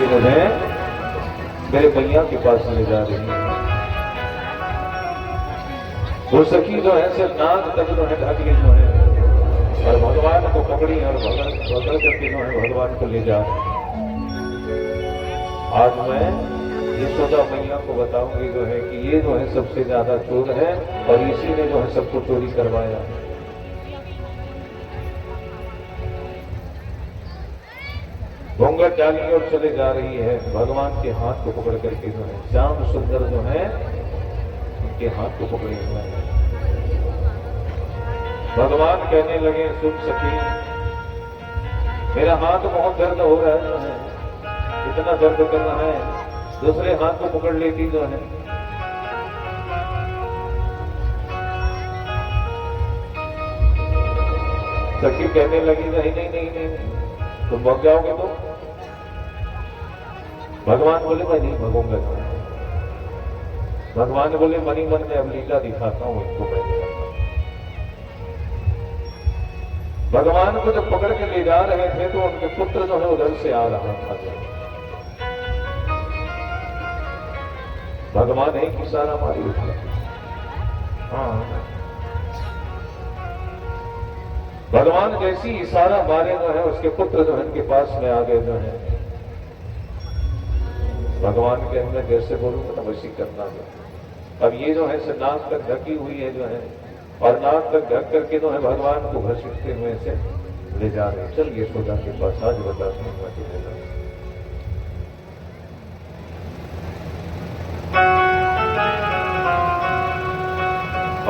मुझे मेरे मैया के पास ले जा रही है। वो सखी जो है सिर्फ नाक तक जो है ढक ली जो है और भगवान को पकड़ी और पकड़ करके जो है भगवान को ले जा रही। आज मैं यशोदा मैया को बताऊंगी जो है कि ये जो है सबसे ज्यादा चोर है और इसी ने जो है सबको चोरी करवाया। घूंघट डाली और चले जा रही है, भगवान के हाथ को पकड़ करके जो है श्याम सुंदर जो है उनके हाथ को पकड़े हुए हैं। भगवान कहने लगे सुन सखी, मेरा हाथ बहुत दर्द हो रहा है जो है, इतना दर्द कर रहा है, दूसरे हाथ को पकड़ लेती जो है। सखी कहने लगी नहीं नहीं नहीं नहीं तुम भग जाओगे तो? भगवान बोले मैं नहीं भगूंगा। भगवान बोले मनी मन में अब लीला दिखाता हूं इसको मैं। भगवान को जब पकड़ के ले जा रहे थे तो उनके पुत्र जो है उधर से आ रहा था। भगवान एक इशारा मारी उठा। हाँ, भगवान जैसी इशारा मारे जो है उसके पुत्र जो है उनके पास में आ गए जो है। भगवान के हमने जैसे बोलूंगा ना वैसी करना है। अब ये जो है नाक तक ढकी हुई है जो है और नाक तक ढक करके जो है भगवान को घसीटते हुए से ले जा रहे। चल यशोदा के पास आज बताते हैं तुम्हें।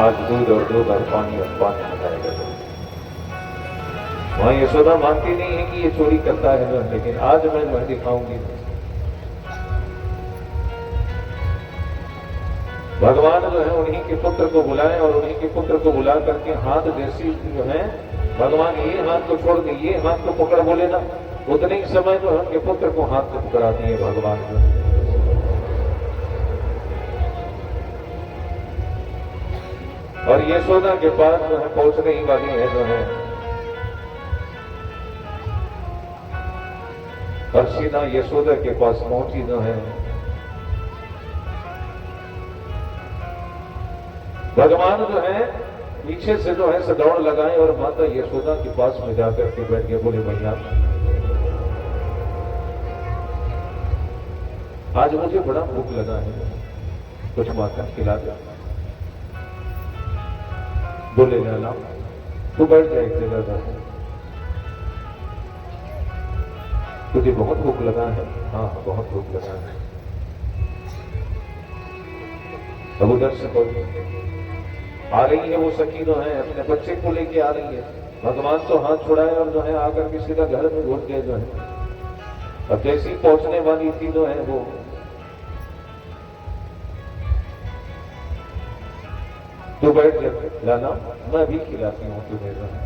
आज दूध और पानी बताएगा। वहां यशोदा मानती नहीं है कि ये चोरी करता है जो, लेकिन आज मैं वह दिखाऊंगी। भगवान जो है उन्हीं के पुत्र को बुलाए और उन्हीं के पुत्र को बुला करके हाथ जैसी जो है भगवान ये हाथ को छोड़ दे, ये हाथ को पकड़ बोले ना, उतने ही समय जो है उनके पुत्र को हाथ को पकड़ा दिए भगवान जो। और यशोदा के पास जो है पहुंचने ही वाली है जो है और सीधा यशोदा के पास पहुंची जो है। भगवान जो है पीछे से जो है दौड़ लगाए और माता यशोदा के पास में जाकर के बैठ गए। बोले मैया आज मुझे बड़ा भूख लगा है, कुछ माता खिला दे। बोले लाला तू बैठ जाए एक जगह पर, तुझे बहुत भूख लगा है? हाँ बहुत भूख लगा है। अब उधर से कोई आ रही है, वो सखी जो है अपने बच्चे को लेके आ रही है। भगवान तो हाथ छुड़ाए और जो है आकर किसी का घर में घुस गए जो है। अब जैसी पहुंचने वाली थी जो है वो तो बैठ जाते लाना मैं भी खिलाती हूँ तुम्हें जो है।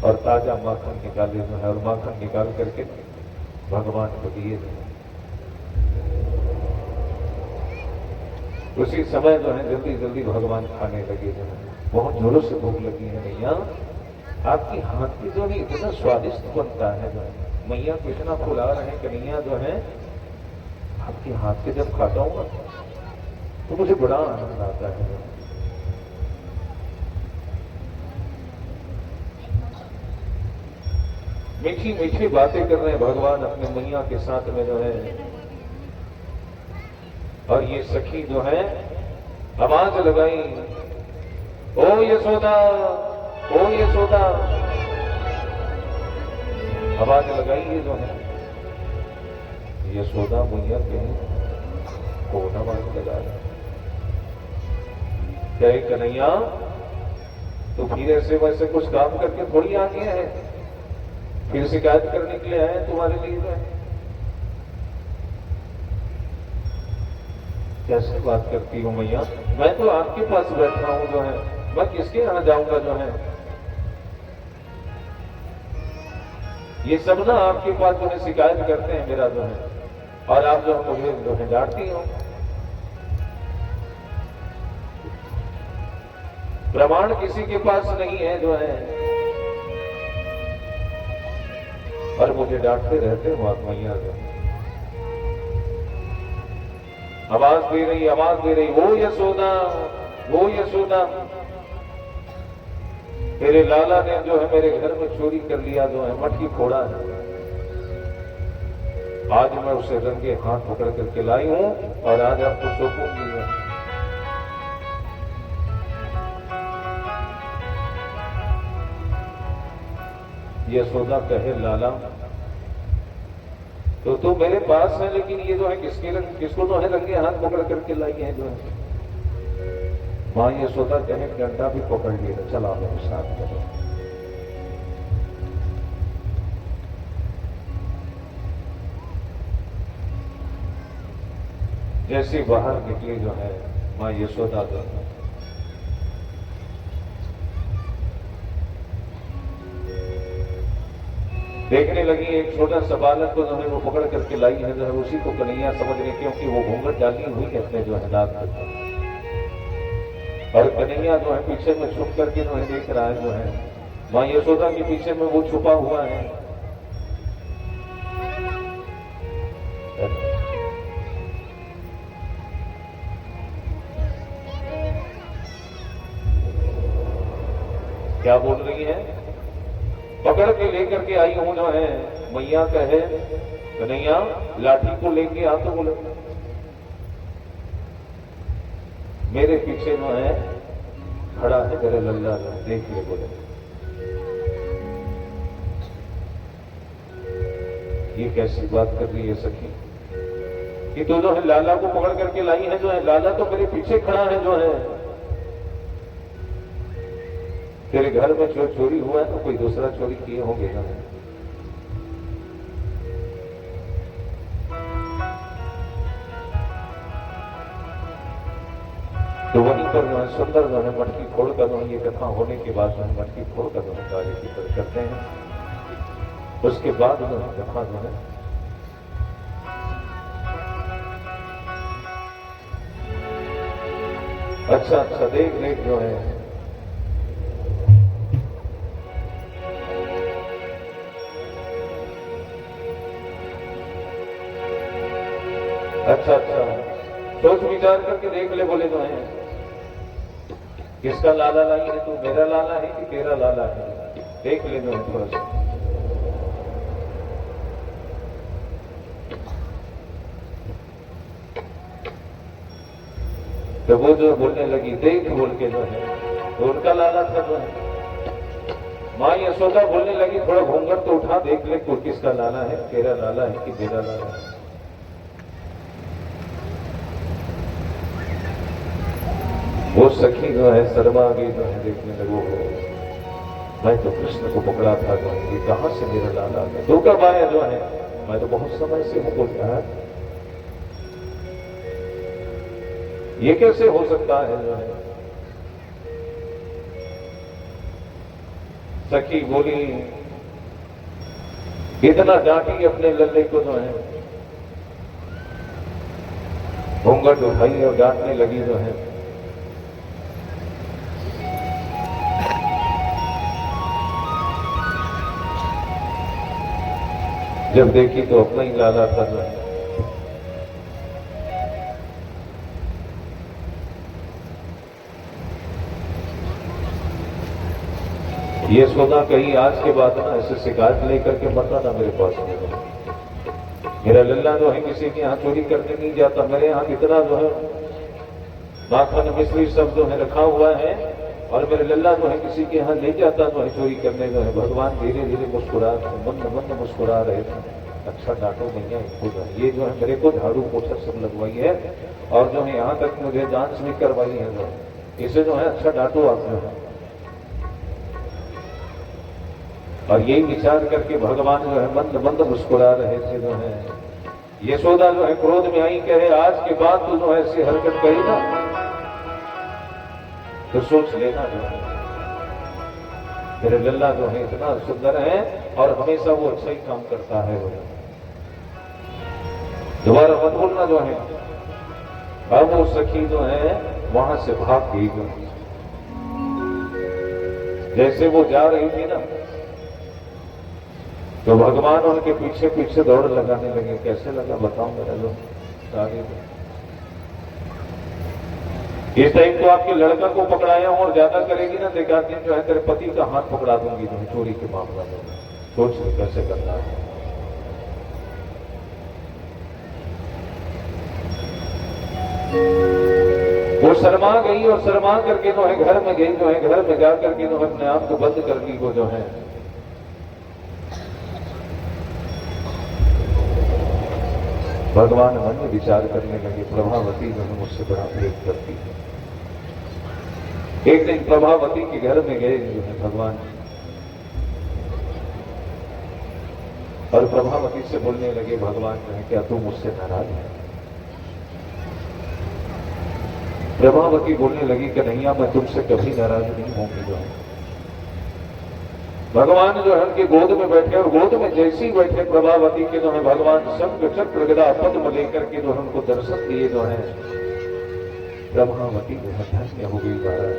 और ताजा माखन निकाले जो है और माखन निकाल करके भगवान को दिए। उसी समय जो है जल्दी जल्दी भगवान खाने लगे जो है। बहुत जोरों से भूख लगी है मैया, आपकी हाथ की जो है इतना स्वादिष्ट बनता है जो है। मैया को इतना फुला रहे कन्हैया जो है, आपके हाथ के जब खाता हूँ तो मुझे बड़ा आनंद आता है। मीठी मीठी बातें कर रहे हैं भगवान अपने मैया के साथ में जो है। और ये सखी जो है आवाज लगाई, ओ यशोदा, ओ यशोदा, आवाज लगाई ये जो है। यशोदा मैया कहीं कौन आवाज लगा रहा? कहे कन्हैया तो फिर ऐसे वैसे कुछ काम करके थोड़ी आ गया है, फिर शिकायत करने के लिए आए तुम्हारे लिए जो है। कैसे बात करती हूँ मैया, मैं तो आपके पास बैठा हूं जो है, मैं किसके यहां जाऊंगा जो है। ये सब ना आपके पास जो है शिकायत करते हैं मेरा जो है, और आप जो मुझे जो है डांटती हो। प्रमाण किसी के पास नहीं है जो है। और मुझे डांटते रहते हो आप मैया। आवाज दे रही, वो यशोदा, वो यशोदा, तेरे लाला ने जो है मेरे घर में चोरी कर लिया, जो है मटकी फोड़ा है। आज मैं उसे रंगे हाथ पकड़ करके लाई हूं और आज आपको सौंपूंगी। यशोदा कहे लाला तो तू मेरे पास है, लेकिन ये जो है किसको जो है रंगे हाथ पकड़ करके लाई है जो है। मां यशोदा कहे डंडा भी पकड़ लिया, चला मेरे साथ करो। जैसे बाहर निकली जो है मां यशोदा जो है देखने लगी, एक छोटा सा बालक को जो है वो पकड़ करके लाई है जो है, उसी को कन्हैया समझ रही, क्योंकि वो घूंघट डाली हुई कहते जो है नाक पे। और कन्हैया जो है पीछे में छुप करके जो है देख रहा है जो है, मां यशोदा के पीछे में वो छुपा हुआ है। क्या बोल रही है? पकड़ के लेकर के आई हूं जो है। मैया कहे कन्हैया लाठी को लेके आ, तो बोले मेरे पीछे जो है खड़ा है तेरे लल्ला, देख ले बोले। ये कैसी बात कर रही है सखी कि तू जो है लाला को पकड़ करके लाई है जो है, लाला तो मेरे पीछे खड़ा है जो है। तेरे घर में जो चोरी हुआ है तो कोई दूसरा चोरी किए होंगे ना। तो वहीं पर जो है सुंदर जो है मटकी फोड़ कर जो है, ये कथा होने के बाद जो है मटकी फोड़ कर जो है कार्य की पर करते हैं। उसके बाद जो है कथा जो है अच्छा देख जो है अच्छा सोच विचार करके देख ले बोले जो है, किसका लाला लाई है तू, मेरा लाला है कि तेरा लाला है, देख ले जो है थोड़ा सा। तो वो जो बोलने लगी देख बोल के जो है, तो उनका लाला था जो है। मां यशोदा बोलने लगी थोड़ा घूंघट तो उठा, देख ले कोई किसका लाला है, तेरा लाला है कि मेरा लाला है। वो सखी जो है शर्मा गई जो है, देखने लगो मैं तो कृष्ण को पकड़ा था जो है, ये कहां से मेरा लाला है, धोखा पाया जो है, मैं तो बहुत समय से हूं बोलता है, ये कैसे हो सकता है जो है। सखी बोली इतना डांटी अपने लल्ले को जो है, घूंघट उठाई और डांटने लगी जो है। जब देखी तो अपना ही लाला था जो है। ये सोना कहीं आज के बाद ना ऐसे शिकायत लेकर के मत ना मेरे पास में। मेरा लल्ला जो है किसी के यहाँ चोरी करने नहीं जाता, मेरे यहाँ इतना जो है माखन मिश्री सब जो है रखा हुआ है, और मेरे लल्ला जो है किसी के यहाँ ले जाता जो है चोरी करने जो है। भगवान धीरे धीरे मंद मुस्कुरा रहे थे। अच्छा डांटो भैया इनको जो है, ये जो है मेरे को झाड़ू पोछा सब लगवाई है, और जो है यहाँ तक मुझे डांस भी करवाई है जो है, इसे जो है अच्छा डांटो आप जो है। और यही विचार करके भगवान जो है मंद मुस्कुरा रहे थे जो है। यशोदा जो है क्रोध में आई, कहे आज के बाद तू जो है ऐसी हरकत करी ना तो सोच लेना जो है मेरे लल्ला जो है इतना सुंदर है और हमेशा वो अच्छा ही काम करता है। वो दोबारा मत बोलना जो है। अब वो सखी जो है वहां से भाग गई। जैसे वो जा रही थी ना, तो भगवान उनके पीछे पीछे दौड़ लगाने लगे। कैसे लगा बताओ मेरा लोग सारे। इस टाइम तो आपके लड़का को पकड़ाया हूं और ज्यादा करेगी ना देखा दिन जो है तेरे पति का हाथ पकड़ा दूंगी तुम्हें चोरी के मामला में। सोच लो कैसे करना है। वो शर्मा गई और शर्मा करके जो है घर में गई, जो है घर में जा करके जो है अपने आप को बंद कर ली। वो जो है भगवान मन में विचार करने लगे, प्रभावती जो है मुझसे बड़ा प्रेम करती है। एक दिन प्रभावती के घर में गए जो है भगवान, और प्रभावती से बोलने लगे भगवान जो है क्या तू मुझसे नाराज है? प्रभावती बोलने लगी कि नहीं मैं तुमसे कभी नाराज नहीं होंगी। जो है भगवान जो है उनके गोद में बैठे, और गोद में जैसे ही बैठे प्रभावती के जो है भगवान शंख चक्र गदा पद्म लेकर के जो है उनको दर्शन दिए। जो है प्रभावती जो है धन्य हो गई महाराज।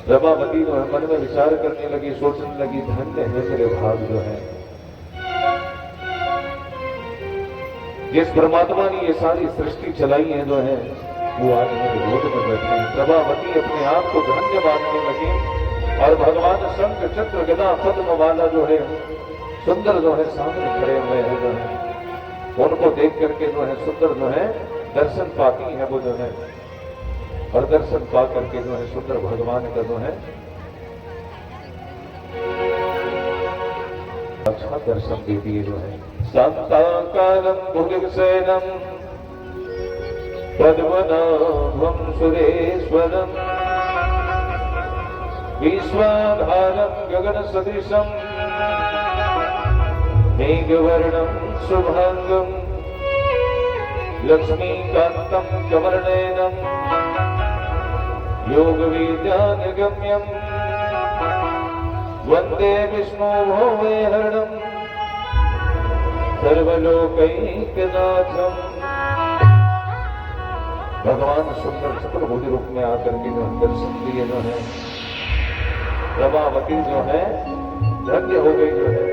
प्रभावती जो है मन में विचार करने लगी, सोचने लगी धन्य है मेरे भाग जो है जिस परमात्मा ने ये सारी सृष्टि चलाई है जो है वो आज मेरे गोद में बैठे हैं। प्रभावती अपने आप को धन्य मानने लगे, और भगवान शंख चक्र गदा पद्म वाला जो है सुंदर जो है सामने खड़े हुए हैं। जो है उनको देख करके जो है सुंदर जो है दर्शन पाती है वो जो है, और दर्शन पा करके जो है सुंदर भगवान का जो है अच्छा दर्शन दे दिए। जो है शांताकारं भुजगशयनं पद्मनाभं सुरेश्वरं विश्वाधारं गगनसदृशं मेघवर्णं शुभांगं लक्ष्मीकान्तं कमलनयनं योगविद्यानगम्यं वन्दे विष्णुभुवनहरणं सर्वलोकैकनाथं। भगवान सुंदर चतुर्भुज रूप में आकर के जो दर्शन दिए जो है प्रभावती जो है धन्य हो गई। जो है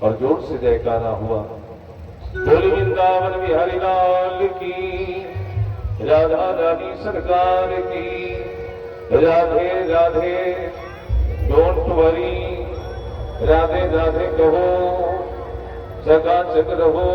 और जोर से जयकारा हुआ, बोली वृंदावन बिहारी लाल की, राधा रानी सरकार की, राधे राधे डोंट वरी, राधे राधे कहो चकाचक रहो।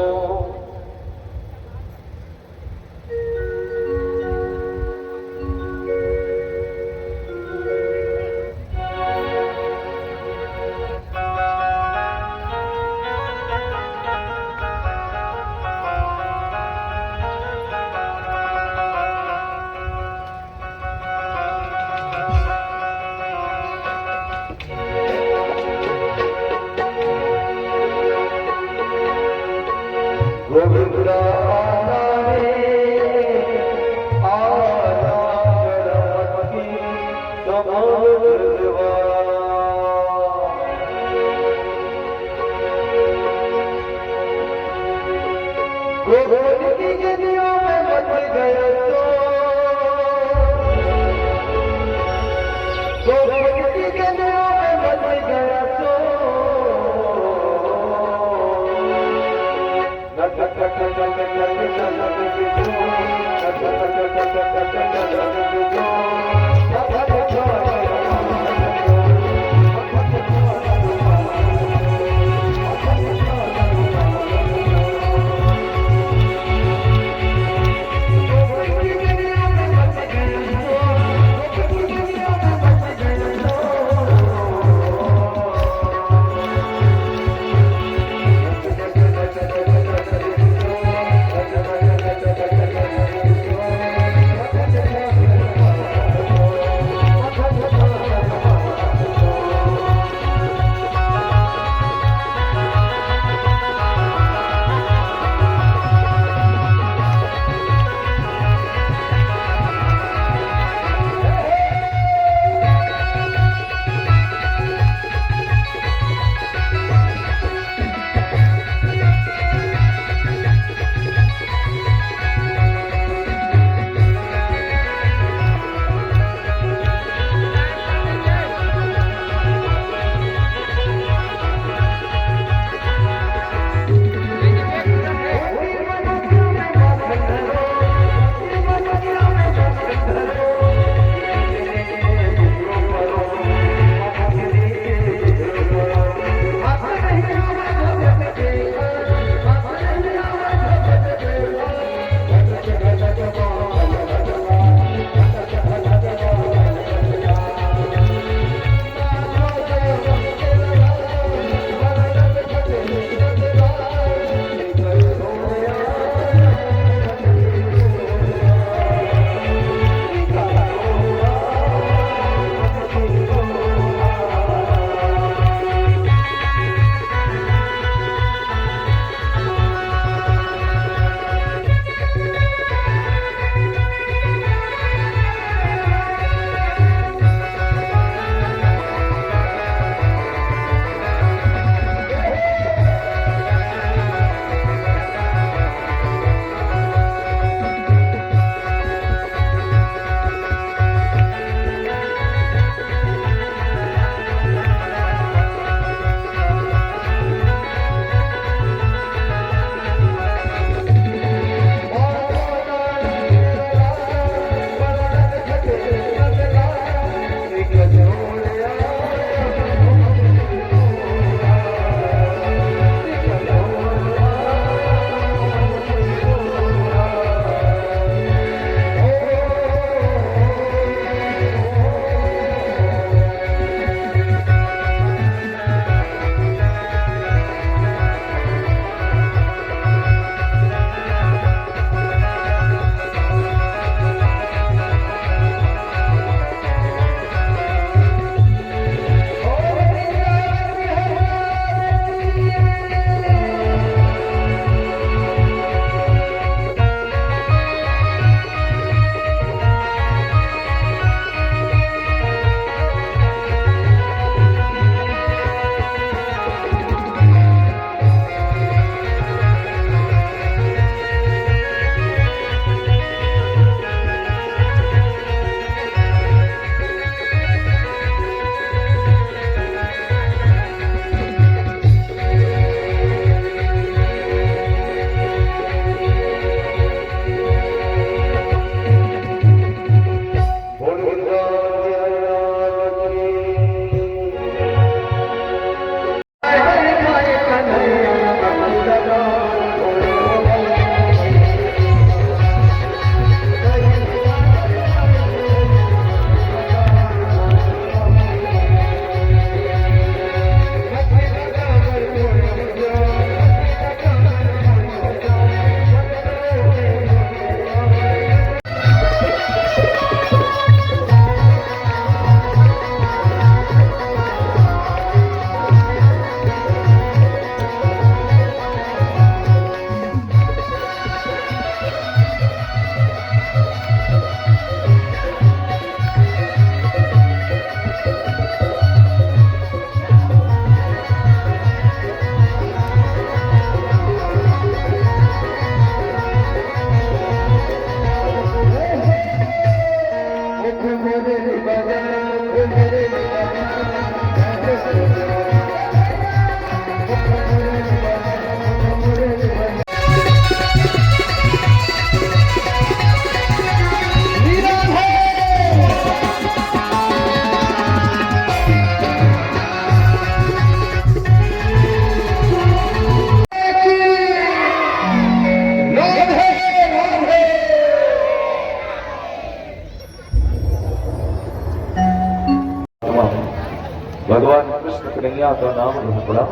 मैया का नाम ढूंढना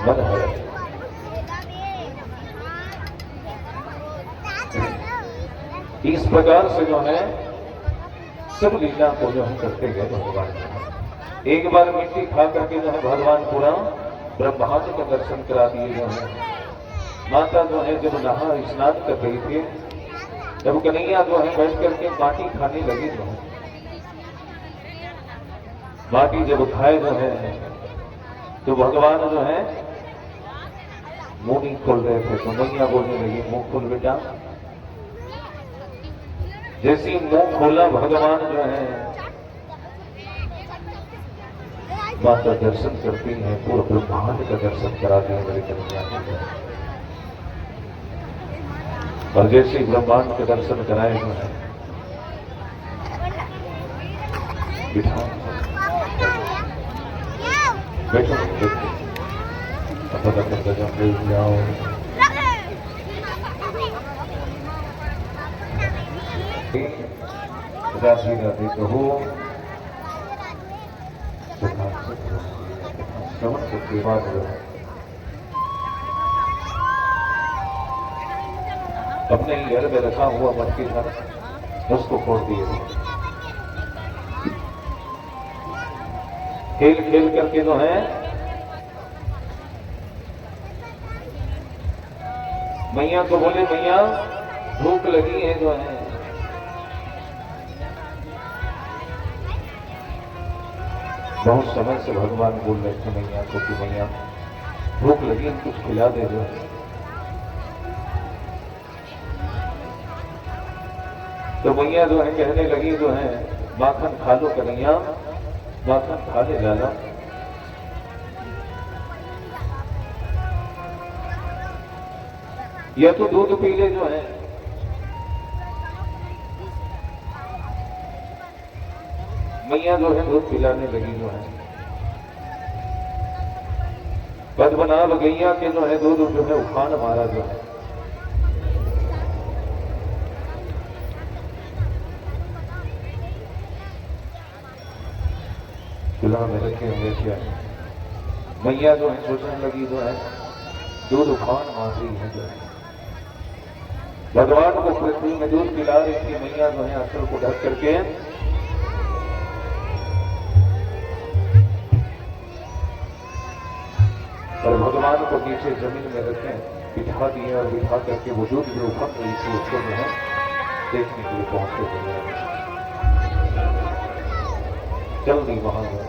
मन है। इस प्रकार से जो है सब लीला को जो है करते गए भगवान। एक बार मिट्टी खा करके जो है भगवान पूरा ब्रह्मांड का दर्शन करा दिए जो है। माता जो है जब नहा स्नान कर रही थी, जब कन्हैया जो है बैठ करके माटी खाने लगी जो है, माटी जब खाए जो है तो भगवान जो है मुंह नहीं खोल रहे थे, तो मैया बोलने लगी मुंह खोल बेटा। जैसे मुंह खोला भगवान जो है माता दर्शन करती है, पूरा ब्रह्मांड का दर्शन कराती है मेरी कन्हैया को। और जैसे ही ब्रह्मांड के दर्शन कराए जो है बिठा बैठो बैठ जाओ। राधे राधे कहो श्रवण के बाद अपने ही घर में रखा हुआ मटकी था उसको फोड़ दिए। खेल खेल करके जो है मैया को बोले मैया भूख लगी है जो है। बहुत समय से भगवान बोल रहे थे मैया को कि मैया भूख लगी है, कुछ खिला दे जो है। तो मैया जो है कहने लगी जो है माखन खा लो कन्हैया, माखन खा ले लाला। या तो दूध पी ले जो है। मैया जो है दूध पिलाने लगी जो है। बदबनाल गैया के जो है दूध जो है उफान मारा जो है। चूल्हा में रखे हुए क्या मैया जो है सोचने लगी जो है दूध उफान मार रही है जो है। भगवान को पृथ्वी में दूध पिला रही थी मैया जो है आंचल को ढक करके। और भगवान को नीचे जमीन में रखे बिठा दिए और बिठा करके वो दूध जो उफन रही थी उसको जो है देखने के लिए पहुंचे दुनिया में। जल्दी वहां गए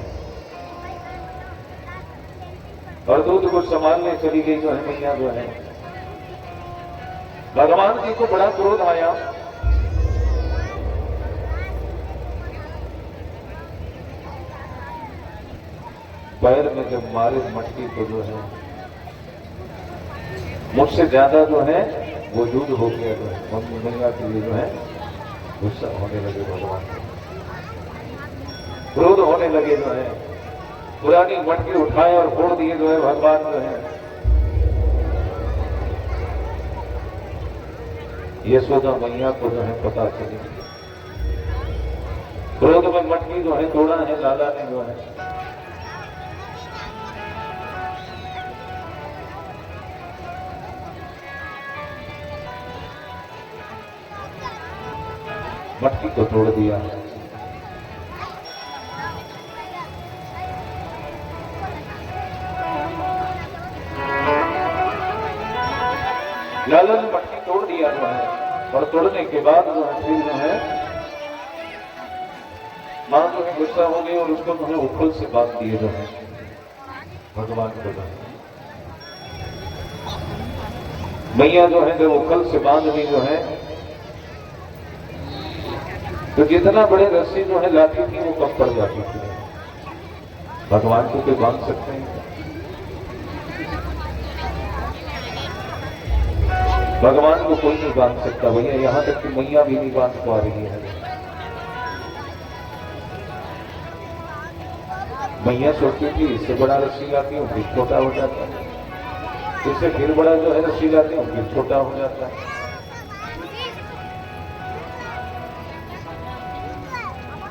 और दूध को संभालने चली गई जो है मैया जो है। भगवान जी को बड़ा क्रोध आया। पैर में जब मारे मटकी तो जो है मुझसे ज्यादा जो है वो दूध हो गया जो है। मम्मी मैया के लिए जो है गुस्सा होने लगे भगवान, क्रोध होने लगे जो है। पुरानी मटकी उठाए और फोड़ दिए जो है भगवान जो है। यशोदा मैया को जो है पता चली, क्रोध में मटकी जो है तोड़ा है लाला ने जो है। मटकी को तोड़ दिया। लाला ने मटकी तोड़ दिया जो है। और तोड़ने के बाद जो है फिर जो है मां जो है गुस्सा हो गई और उसको जो है उखल से बांध दिए जो है भगवान को जो है। मैया जो है जब उखल से बांध दी जो है तो जितना बड़े रस्सी जो है लाती थी वो कम पड़ जाती थी। भगवान को कोई बांध सकते हैं? भगवान को कोई नहीं बांध सकता भैया, यहां तक कि मैया भी नहीं बांध पा रही है। मैया सोचती थी इससे बड़ा रस्सी लाती हूँ फिर छोटा हो जाता है, इससे फिर बड़ा जो है रस्सी लाती हूँ फिर छोटा हो जाता है।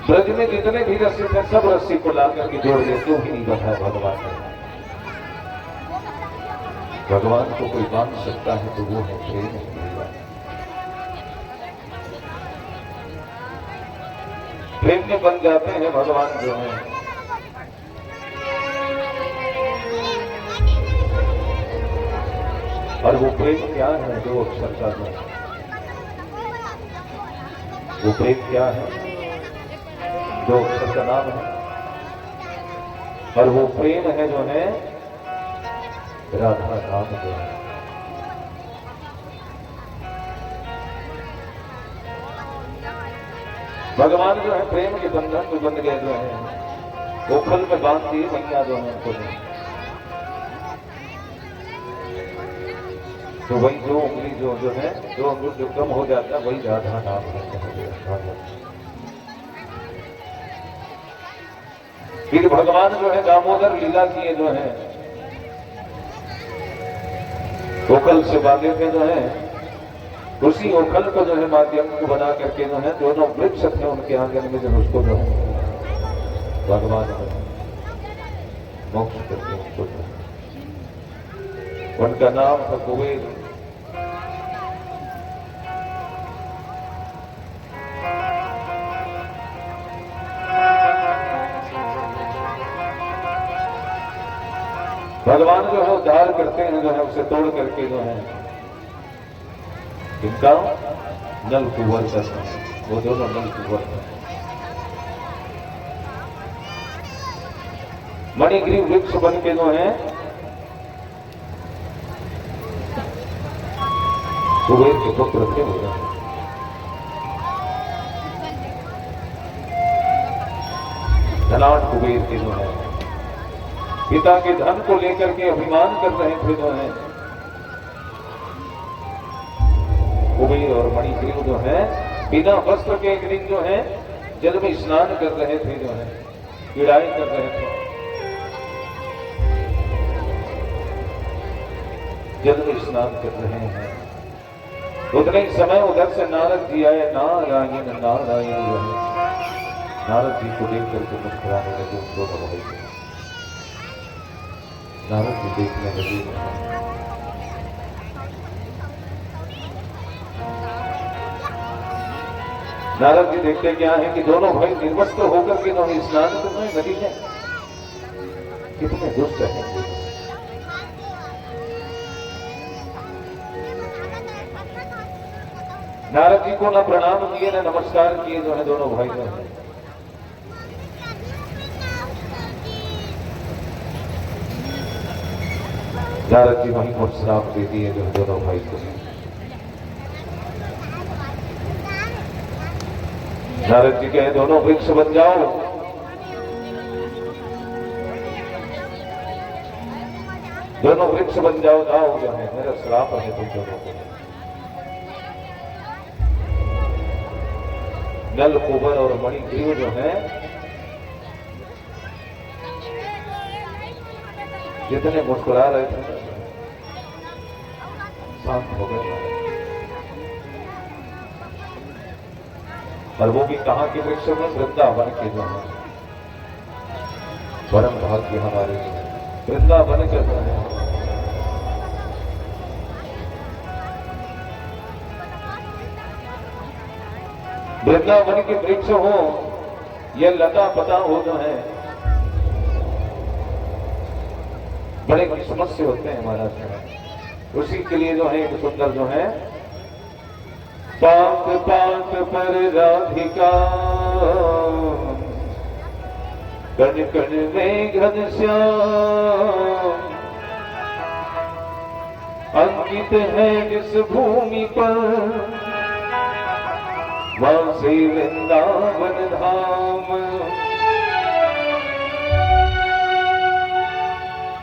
ब्रज में जितने भी रस्सी थे सब रस्सी को ला करके जोड़ दे, क्यों ही नहीं बैठा है भगवान ने। भगवान को कोई बांध सकता है तो वो है प्रेम। प्रेम में बन जाते हैं भगवान जो है। और वो प्रेम क्या है? दो अक्षर का जो है वो प्रेम क्या है? दो अक्षर का नाम है। और वो प्रेम है जो है राधा नाम जो है। भगवान जो है प्रेम के बंधन में बंध गए जो है, गोखल में बांध दिए मैया जो है उनको। तो वही दो उंगली जो है, दो अंगुल जो कम हो जाता है वही राधा नाम है। फिर भगवान जो है दामोदर लीला किए जो है, ओखल से बांधे थे जो है, उसी ओखल को जो है माध्यम को बना करके जो है दोनों वृक्ष थे उनके आंगन में, जब उसको जो है भगवान मोक्ष करके उनको, उनका नाम था कुबेर। भगवान जो है उद्धार करते हैं जो है उसे तोड़ करके जो है इनका नल कुंवर का, वो दोनों नल कुंवर मणिग्रीव वृक्ष बन के जो है कुबेर के पुत्र थे हो जाए। धनाढ़ कुबेर के जो है पिता के धन को लेकर के अभिमान कर रहे थे जो है कुबेर और मणिग्रीव जो है, बिना वस्त्र के एक दिन जो है जल में स्नान कर रहे थे जो है, क्रीड़ाएं कर रहे थे, जल में स्नान कर रहे हैं। उतने समय उधर से नारद जी आए। नारायण नारायण जो है नारद जी को देख करके मुस्कुराने लगे। दोनों भाई को नारद जी देखने लगे। नारद जी देखते क्या है कि दोनों भाई निर्वस्त्र होकर के उन्होंने स्नान कर रहे नदी में। कितने दुष्ट हैं। नारद जी को न प्रणाम किए न नमस्कार किए जो है दोनों भाई जो है। नारद जी वहीं पर श्राप दे दिए जो दोनों भाई को। नारद जी कहे दोनों वृक्ष बन जाओ। दोनों वृक्ष बन जाओ, जाओ जो है मेरा श्राप है तुम दोनों को। नल कुंवर और मणिग्रीव जो है जितने मुस्कुरा रहे थे शांत हो गए। और वो भी कहां के वृक्ष में? वृंदावन के जो है। परम भाग्य हमारे वृंदावन के जो है। वृंदावन के वृक्ष हो या लता पता हो जो है, बड़े किस्मत से होते हैं महाराज। उसी के लिए जो है एक सुंदर जो है पात पात पर राधिका कण कण में घनश्याम अंकित है जिस भूमि पर वहां से वृंदावन धाम।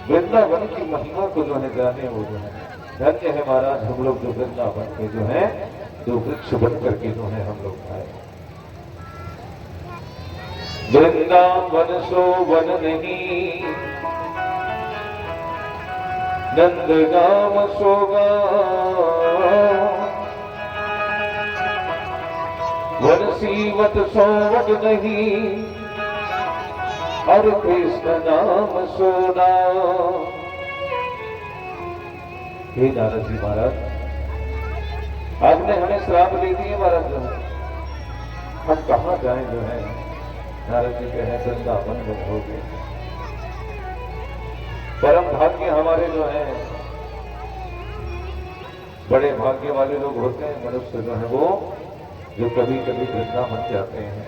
वृंदावन की महिमा को जो है जाने वो जो है धन्य है महाराज। हम लोग जो वृंदावन के जो है दो वृक्ष बन करके जो है हम लोग आए। वृंदावन सो वन नहीं नंदगाम सोगा, वन सीवत सोवट नहीं और कृष्ण नाम सोना। हे नारद जी महाराज, आपने हमें श्राप दे दिए महाराज, जो है हम कहाँ जाएं जो है। नारद जी कहे वृंदावन में हो गए। परम भाग्य हमारे जो है, बड़े भाग्य वाले लोग होते हैं मनुष्य जो है वो, जो कभी कभी वृंदावन जाते हैं।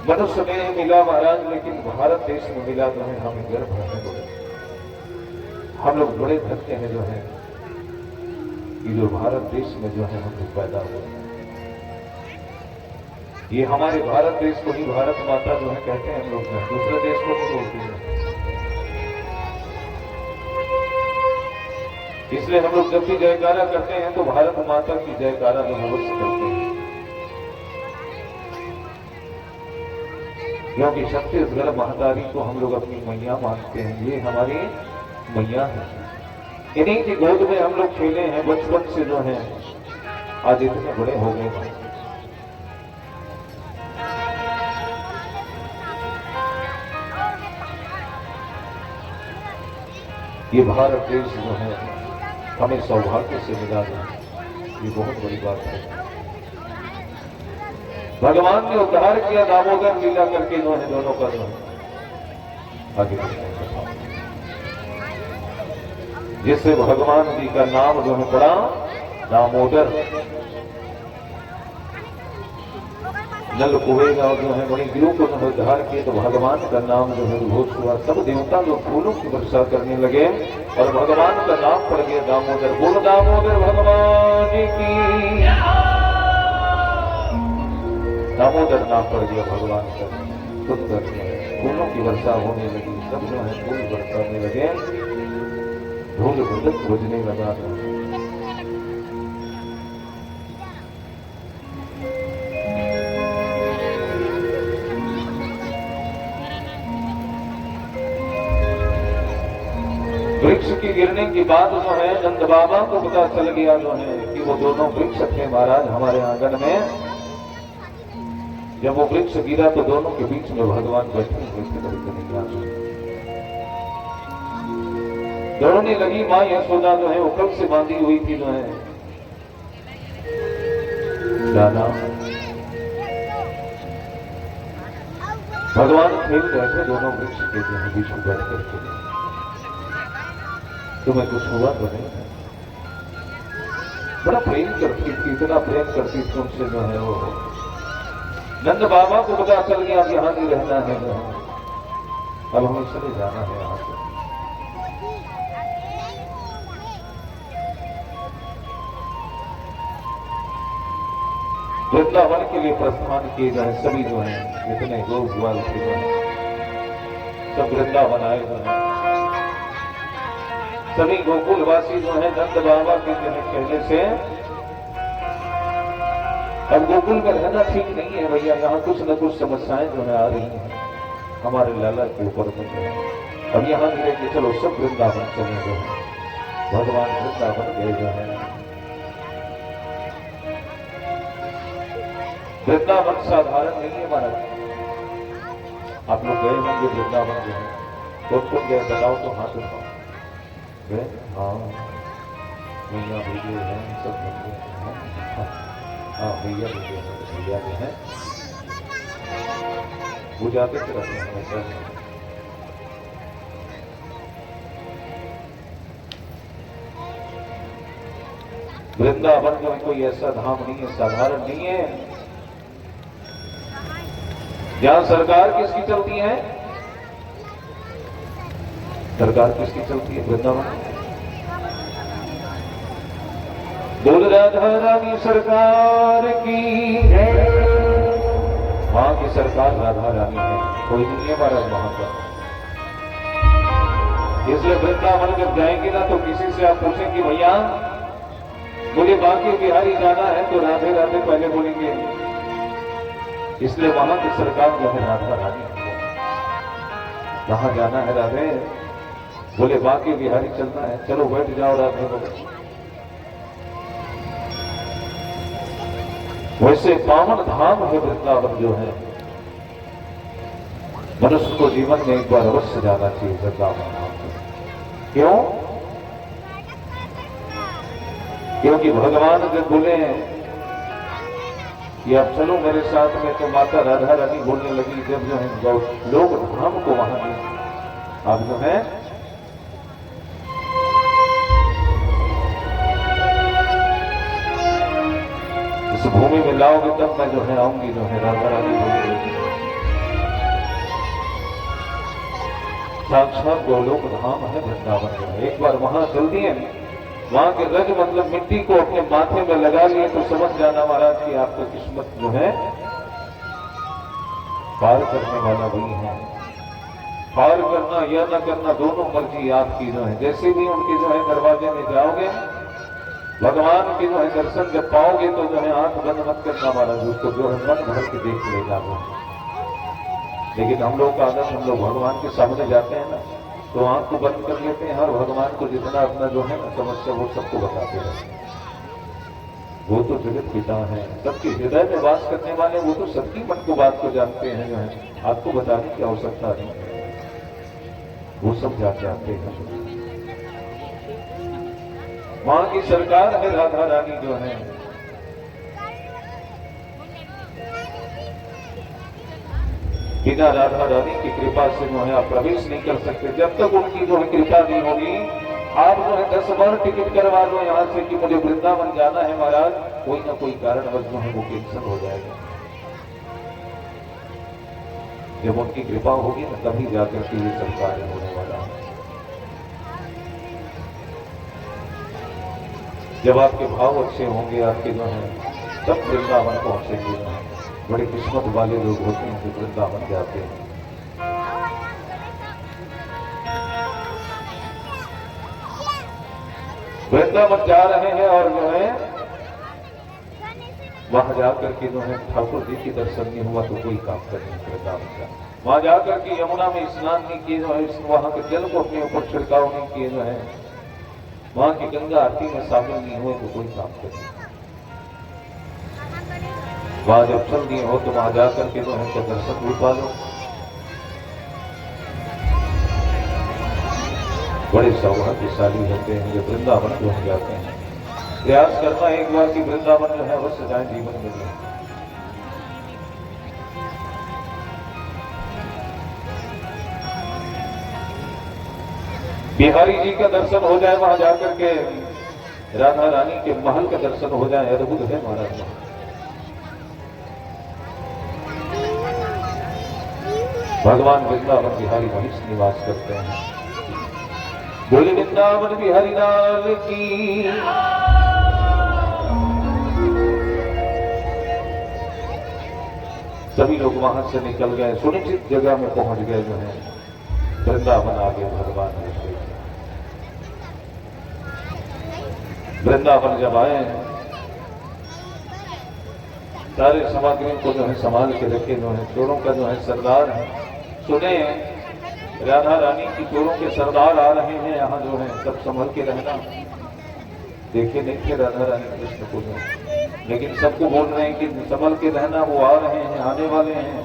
मनुष्य में मिला महाराज, लेकिन भारत देश में मिला जो है हमें गर्व है। हम लोग बड़े धन्य हैं जो है कि जो भारत देश में जो है हम लोग पैदा हुए। ये हमारे भारत देश को ही भारत माता जो है कहते हैं हम लोग, दूसरे देश को नहीं बोलते हैं। इसलिए हम लोग जब भी जयकारा करते हैं तो भारत माता की जयकारा जो अवश्य करते हैं, क्योंकि छत्तीसगढ़ महादारी को हम लोग अपनी मैया मानते हैं। ये हमारी मैया है, इन्हीं की गोद में हम लोग खेले हैं बचपन से जो है, आज इतने बड़े हो गए हैं। ये भारत देश जो है हमें सौभाग्य से मिला है, ये बहुत बड़ी बात है। भगवान ने उद्धार किया दामोदर लीला करके जो है दोनों का जो है आगे जिससे भगवान जी का नाम जो है पड़ा दामोदर। नल कुबेरा जो है बड़ी गिरोह को उद्धार किए तो भगवान का नाम जो है घोष हुआ। सब देवता लोग फूलों की वर्षा करने लगे और भगवान का नाम पड़ गया दामोदर। बोल दामोदर भगवान की, दामोदर नाम पड़ गया भगवान का। सुंदर फूलों की वर्षा होने लगी, सब जो है फूल बरसाने लगे, ढोल मृदंग बजने लगा। वृक्ष की गिरने की बात जो है नंद बाबा को पता चल गया जो है कि वो दोनों वृक्ष थे महाराज हमारे आंगन में। जब वो वृक्ष गिरा तो दोनों के बीच में भगवान बैठे हुए थे। दौड़ने लगी माँ यशोदा जो है वो कब से बांधी हुई थी जो है दादा। भगवान खेल रहे थे दोनों वृक्ष के जो है बीच में बैठ करके। तुम्हें कुछ हुआ तो नहीं? बड़ा प्रेम करती थी, इतना प्रेम करती थी उनसे जो है वो। नंद बाबा को पता चल गया अब यहाँ नहीं रहना है, अब हमें चले जाना है यहाँ से। वृंदावन के लिए प्रस्थान किए जाए सभी जो है इतने लोग ग्वाल थे जो है सब वृंदावन आए जो है। सभी गोकुलवासी जो है नंद बाबा के कहने से अब गोकुल में रहना ठीक नहीं है भैया, यहाँ कुछ न कुछ समस्याएं जो है आ रही हैं हमारे लाला के ऊपर में जो है। अब यहाँ नहीं रहेंगे, चलो सब वृंदावन चले जो है। भगवान वृंदावन गए जो है। वृंदावन साधारण नहीं है महाराज। आप लोग गए होंगे वृंदावन जो है, कौन गए बताओ तो हाथ उठाओ। गए? हाँ भैया भी गए हैं, सब गए हैं। हाँ भैया भी गए हैं, भैया भी हैं, वो जाते रहते हैं ऐसा। वृंदावन जो कोई ऐसा धाम नहीं है, साधारण नहीं है। जहां सरकार किसकी चलती है? सरकार किसकी चलती है? वृंदावन। बोल राधा रानी सरकार की, वहां की सरकार राधा रानी है, कोई नहीं है महाराज वहां पर। इसलिए वृंदावन जब जाएंगे ना तो किसी से आप पूछेंगे भैया मुझे बाकी बिहारी जाना है तो राधे राधे पहले बोलेंगे। इसलिए वहां की सरकार जो है राधा रानी है। कहाँ जाना है राधे? बोले बाकी बिहारी चलना है, चलो बैठ जाओ राधे बोले। वैसे पावन धाम है वृंदावन जो है। मनुष्य को जीवन में एक बार अवश्य जाना चाहिए वृंदावन धाम। क्यों? क्योंकि भगवान जब बोले कि अब चलो मेरे साथ में, तो माता राधा रानी बोलने लगी, जब जो है लोग धाम को वहां नहीं, अब जो है इस भूमि में लाओगे तब मैं जो है आऊंगी, जो है राधा रानी बोलने लगी। साक्षात गोलोक धाम है वृंदावन में, एक बार वहां चल दिए, वहां के रज मतलब मिट्टी को अपने माथे में लगा लिए, तो समझ जाना महाराज की आपका किस्मत जो है पार करने वाला वही है। पार करना या न करना दोनों मर्जी आपकी जो है। जैसे भी उनके जो है दरवाजे में जाओगे, भगवान के जो है दर्शन जब पाओगे, तो जो है आंख बंद मत करना महाराज, उसको जो है मन भर के देख लेगा वो। लेकिन हम लोग का आदत, हम लोग भगवान के सामने जाते हैं ना, तो आंख को बंद कर लेते हैं, हर भगवान को जितना अपना जो है ना समस्या वो सबको बताते रहते हैं। वो तो जगत पिता है, सबके हृदय में वास करने वाले, वो तो सबकी मन को बात को जानते हैं, जो है आपको बताने की आवश्यकता नहीं, वो सब जानते हैं। वहां की सरकार है राधा रानी जो है, बिना राधा रानी की कृपा से जो है आप प्रवेश नहीं कर सकते। जब तक उनकी जो है कृपा नहीं होगी, आप जो है 10 बार टिकट करवा लो यहाँ से कि मुझे वृंदावन जाना है महाराज, कोई ना कोई कारणवश जो है वो कैंसिल हो जाएगा। जब उनकी कृपा होगी ना, तभी जाकर के ये सब कार्य होने वाला है। जब आपके भाव अच्छे होंगे, आपके जो है तब वृंदावन पहुंचेंगे। बड़े किस्मत वाले लोग होते हैं जो वृंदावन जाते हैं। वृंदावन जा रहे हैं और जो है वहां जाकर के जो है ठाकुर जी की दर्शन नहीं हुआ तो कोई काम करने वृंदावन का। वहां जाकर के यमुना में स्नान नहीं किए, जो है वहां के जल को अपने ऊपर छिड़काव नहीं किए, जो है वहां की गंगा आरती में शामिल नहीं हुए तो कोई काम करने। वहां जब चल दिए हो तो वहां जाकर के जो है तो दर्शन भी पा लो। बड़े सौभाग्यशाली होते हैं जो वृंदावन जो जाते हैं। प्रयास करना एक बार की वृंदावन जो है अवश्य जाए जीवन में। बिहारी जी का दर्शन हो जाए, वहां जाकर के राधा रानी के महल का दर्शन हो जाए, अद्भुत है महाराज। भगवान वृंदावन बिहारी वहीं निवास करते हैं। बोले वृंदावन बिहारी लाल की। सभी लोग वहां से निकल गए, सुनिश्चित जगह में पहुंच गए, जो है वृंदावन आ गए। भगवान वृंदावन जब आए, सारे सामग्रियों को जो है संभाल के रखे, जो है चोरों का जो है सरदार है। सुने राधा रानी की चोरों के सरदार आ रहे हैं यहाँ, जो है सब संभल के रहना। देखे नहीं थे राधा रानी कृष्ण को, लेकिन सबको बोल रहे हैं कि संभल के रहना, वो आ रहे हैं, आने वाले हैं।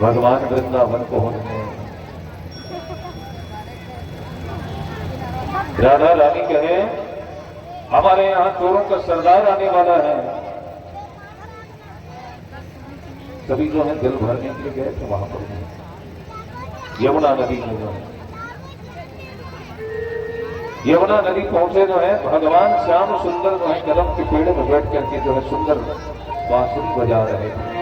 भगवान वृंदावन पहुंच गए। राधा रानी कहे हमारे यहाँ चोरों का सरदार आने वाला है। सभी जो है दिल भरने के लिए गए थे वहां पर यमुना नदी में, जो है यमुना नदी पहुंचे, जो है भगवान श्याम सुंदर जो है कदम के पेड़ में बैठ करके जो है सुंदर बांसुरी बजा रहे थे।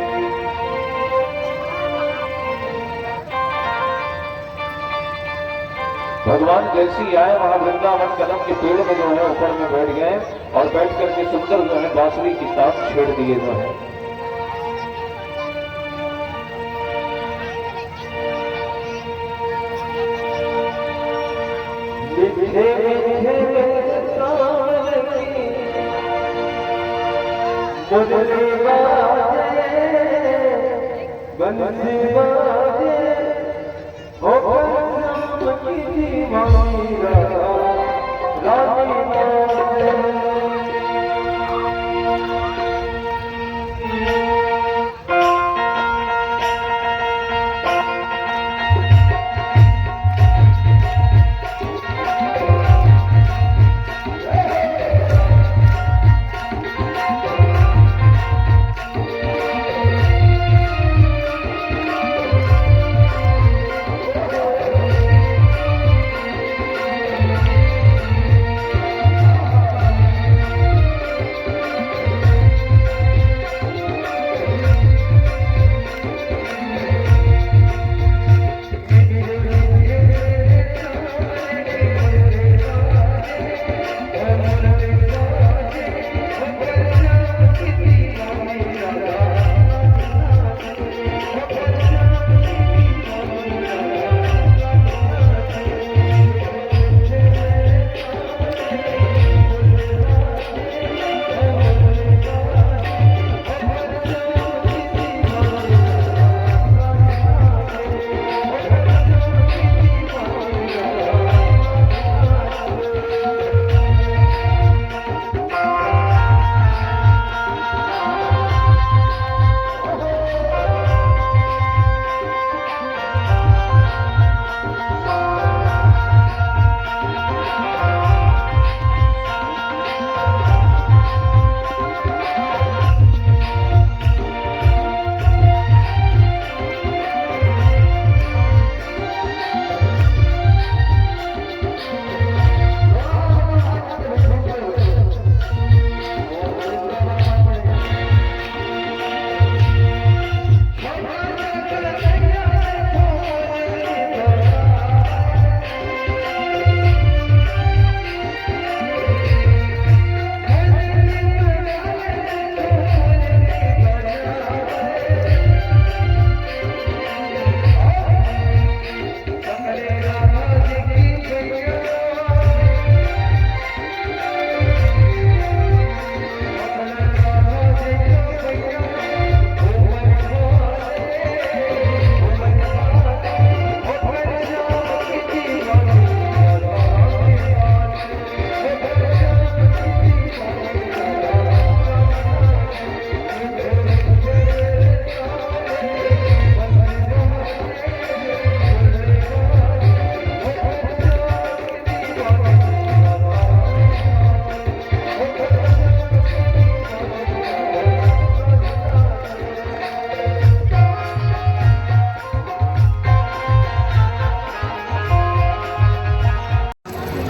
भगवान जैसे ही आए वहां वृंदावन कदम के पेड़ में जो है ऊपर में बैठ गए और बैठ करके सुंदर जो है बांसुरी की तार छेड़ दिए, जो है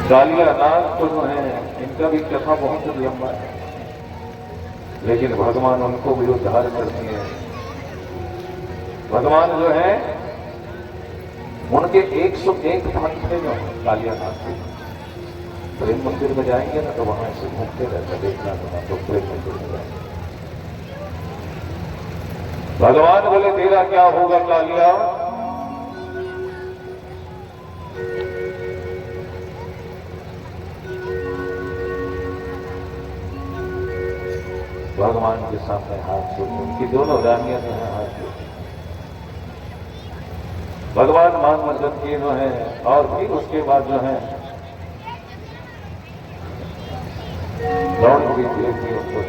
कालिया नाग तो जो है इनका भी कथा बहुत लंबा है, लेकिन भगवान उनको भी उद्धार करते हैं। भगवान जो है उनके 101 भक्त थे जो है कालिया नाग के। प्रेम मंदिर में जाएंगे ना तो वहां से घूमते रहते, देखना तो प्रेम मंदिर में जाएंगे। भगवान बोले तेरा क्या होगा कालिया? भगवान के सामने हाथ जोड़े, उनकी दोनों रानियां जो है हाथ जोड़े। भगवान मान मर्दन किए जो है, और फिर उसके बाद जो है दौड़ हुई थी उनको।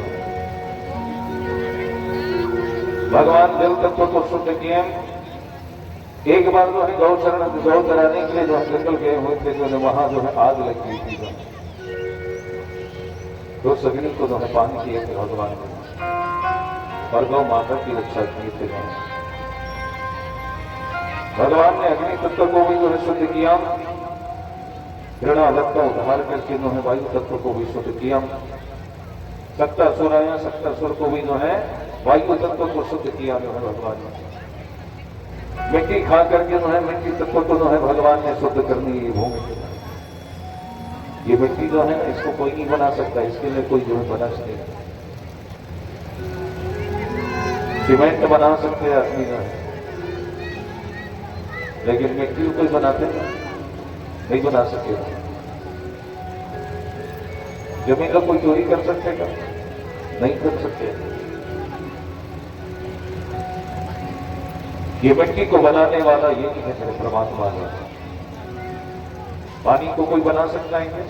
भगवान जल तत्व को शुद्ध किए। एक बार जो है गौ चराने के लिए जो है जंगल गए हुए थे, जो है वहां जो है आग लग गई थी, तो सभी को जो है पानी किए थे भगवान ने, और गौ माता की रक्षा की थे। भगवान ने अग्नि तत्व को भी जो है शुद्ध किया, घृणालत का उद्धार करके जो है वायु तत्व को भी शुद्ध किया। सक्तासुर आया, सक्तासुर को भी जो है वायु तत्व को शुद्ध किया जो है भगवान ने। मिट्टी खा करके जो है मिट्टी तत्व को जो है भगवान ने शुद्ध करनी है भूमि। ये मिट्टी जो है इसको कोई नहीं बना सकता, इसके लिए कोई जो है बना सकेगा। सीमेंट बना सकते हैं आदमी जो है, लेकिन मिट्टी को कोई बनाते नहीं बना सकेगा। जमीन का कोई चोरी कर सकेगा? नहीं कर सकते। ये मिट्टी को बनाने वाला ये नहीं है परमात्मा है। पानी को कोई बना सकता है?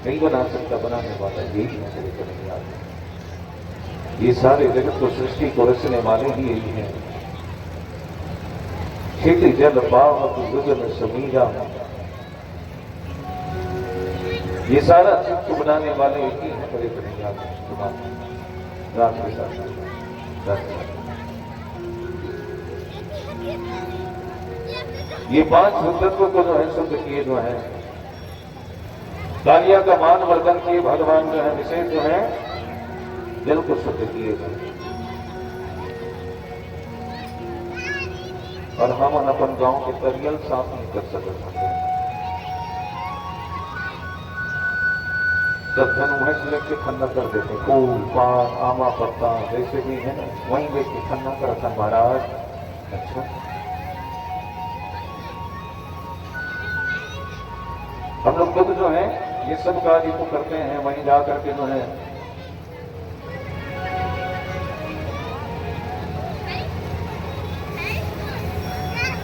नहीं बना सकता, बनाने वाला यही है मेरे कन्हैया। ये सारे जगत को सृष्टि को रचने वाले ही यही हैं। खेती जल पावक गगन समीरा, ये सारा चीज को बनाने वाले एक ही है मेरे कन्हैया। रात के साथ ये 5 तत्व को जो है शुद्ध किए जो है, कालिया का मान वर्धन किए भगवान जो है, विशेष जो है जल को शुद्ध किए थे। और हम अपन गांव के तरियल साफ नहीं कर सकते, सब धन वहीं से लेके खन्ना कर देते। फूल पान आमा पत्ता जैसे भी है ना, वहीं लेके खन्ना कर रखा महाराज। अच्छा, हम लोग खुद जो है ये सब कार्य को करते हैं, वहीं जा करके जो है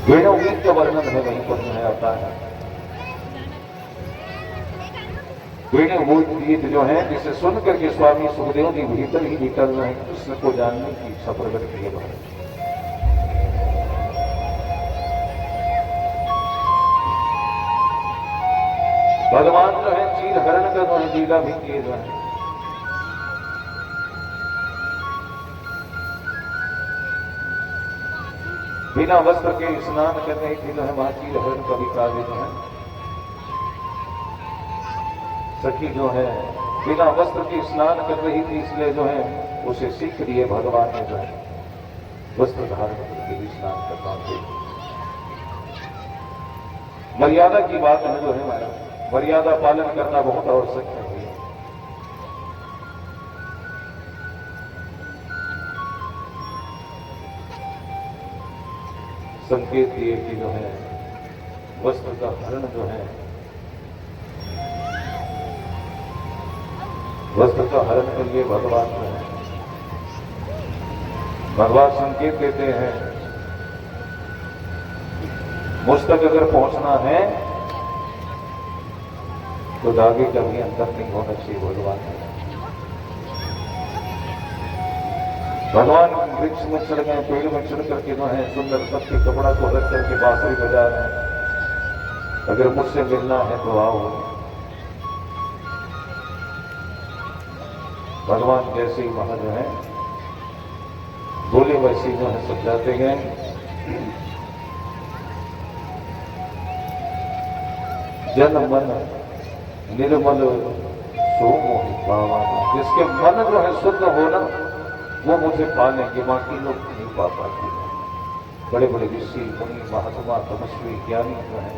वेणों गीत का वर्णन है वहीं पर जो है आता है। वेणु गीत जो है जिसे सुन करके स्वामी सुखदेव जी भीतर ही भीतर जो है कृष्ण को जानने की इच्छा प्रकट की है। भगवान जो है चीर हरण का जो है लीला भी किए जो है। बिना वस्त्र के स्नान कर रही थी जो है वहां चीर हरण का भी कार्य जो है। सखी जो है बिना वस्त्र के स्नान कर रही थी, इसलिए जो है उसे सीख लिए भगवान ने जो है वस्त्र धारण करके भी स्नान करना चाहिए। मर्यादा की बात है जो है हमारा, मर्यादा पालन करना बहुत आवश्यक है। संकेत दिए कि जो है वस्त्र का हरण जो है, वस्त्र का हरण के लिए भगवान जो है, भगवान संकेत देते हैं मुझ तक अगर पहुंचना है तो धागे का भी अंतर नहीं होना चाहिए। भगवान वृक्ष में चढ़ गए, पेड़ में चढ़ करके जो है सुंदर सबके कपड़ा को रख करके बांसुरी बजा रहे हैं। अगर मुझसे मिलना है तो आओ। भगवान जैसे ही वहां जो है बोले वैसे जो है सब जाते गए। जन मन निर्मल सो मोहि पावन, जिसके मन जो है शुद्ध हो ना वो मुझे पालेंगे, बाकी लोग नहीं पा पाते। बड़े बड़े ऋषि मुनि महात्मा तपस्वी ज्ञानी जो है,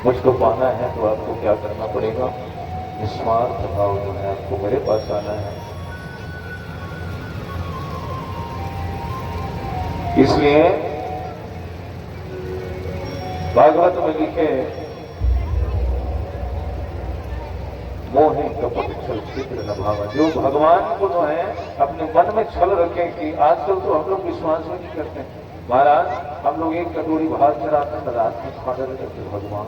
मुझको पाना है तो आपको क्या करना पड़ेगा? निस्वार्थ भाव जो है आपको मेरे पास आना है। इसलिए भागवत में लिखे मोहे कपट छल चित्र न भावा, जो भगवान को जो है अपने मन में छल रखे कि आजकल तो हम लोग विश्वास भी नहीं करते। महाराज हम लोग एक कटोरी भात चढ़ाते हैं, रात में खाते करते भगवान,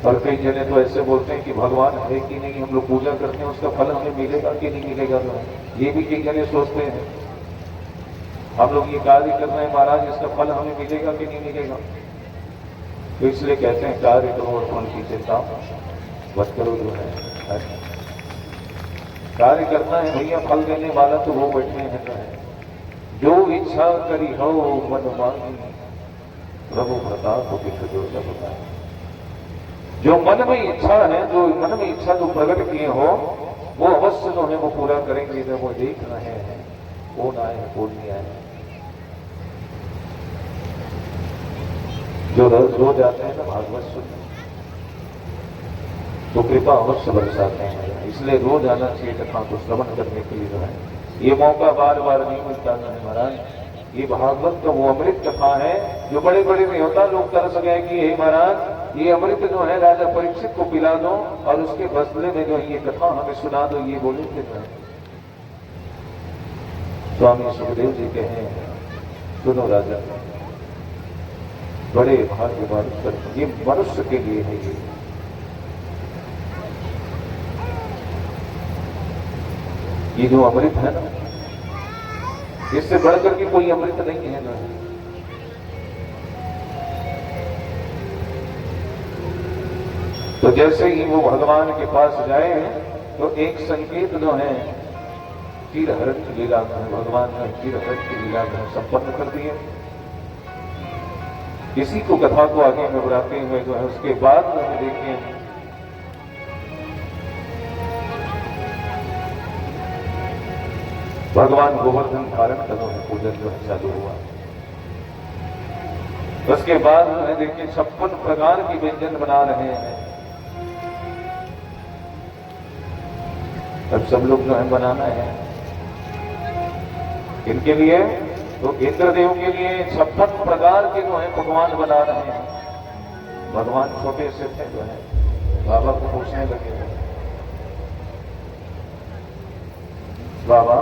और कई जने तो ऐसे बोलते हैं कि भगवान है कि नहीं, हम लोग पूजा करते हैं उसका फल हमें मिलेगा कि नहीं मिलेगा। ये भी कई जने सोचते हैं हम लोग ये कार्य कर रहे हैं महाराज, इसका फल हमें मिलेगा कि नहीं मिलेगा। तो इसलिए कहते हैं कार्य करो और फल की चिंता मत करो। जो है कार्य करना है भैया, फल देने वाला तो वो बैठे हैं जो है। जो इच्छा करी हो मन मांगी प्रभु प्रताप हो जो होता है। जो मन में इच्छा है, जो मन में इच्छा जो प्रकट किए हो वो अवश्य जो है वो पूरा करेंगे। जब वो देख रहे हैं कौन आए हैं कौन नहीं आए। जो रोज आते हैं ना भागवत सुनने तो कृपा अवश्य बरसाते हैं। इसलिए रोज आना चाहिए कथा को श्रवण करने के लिए जो है। ये मौका बार बार नहीं मिलता है महाराज। ये भागवत का वो अमृत कथा है जो बड़े बड़े नहीं होता। लोग तरस गए कि हे महाराज ये अमृत जो है राजा परीक्षित को पिला दो और उसके बदले में जो ये कथा हमें सुना दो, ये बोले थे। स्वामी सुखदेव जी कहे सुनो राजा, बड़े भाग्यवान ये मनुष्य के लिए है। ये जो अमृत है ना, इससे बढ़कर के कोई अमृत नहीं है ना। तो जैसे ही वो भगवान के पास जाए तो एक संकेत जो है चीर हरण की लीला में भगवान ने चीर हरण की लीला में संपन्न कर दिए। इसी को कथा को आगे में बढ़ाते हुए जो है उसके बाद में देखिए भगवान गोवर्धन धारण का जो है पूजन जो है चालू हुआ। उसके बाद जो है देखिए 56 प्रकार की व्यंजन बना रहे हैं। अब सब लोग जो है बनाना है इनके लिए, तो इंद्रदेव के लिए 56 प्रकार के जो है पकवान बना रहे हैं। भगवान छोटे से थे जो है बाबा को पूछने लगे, बाबा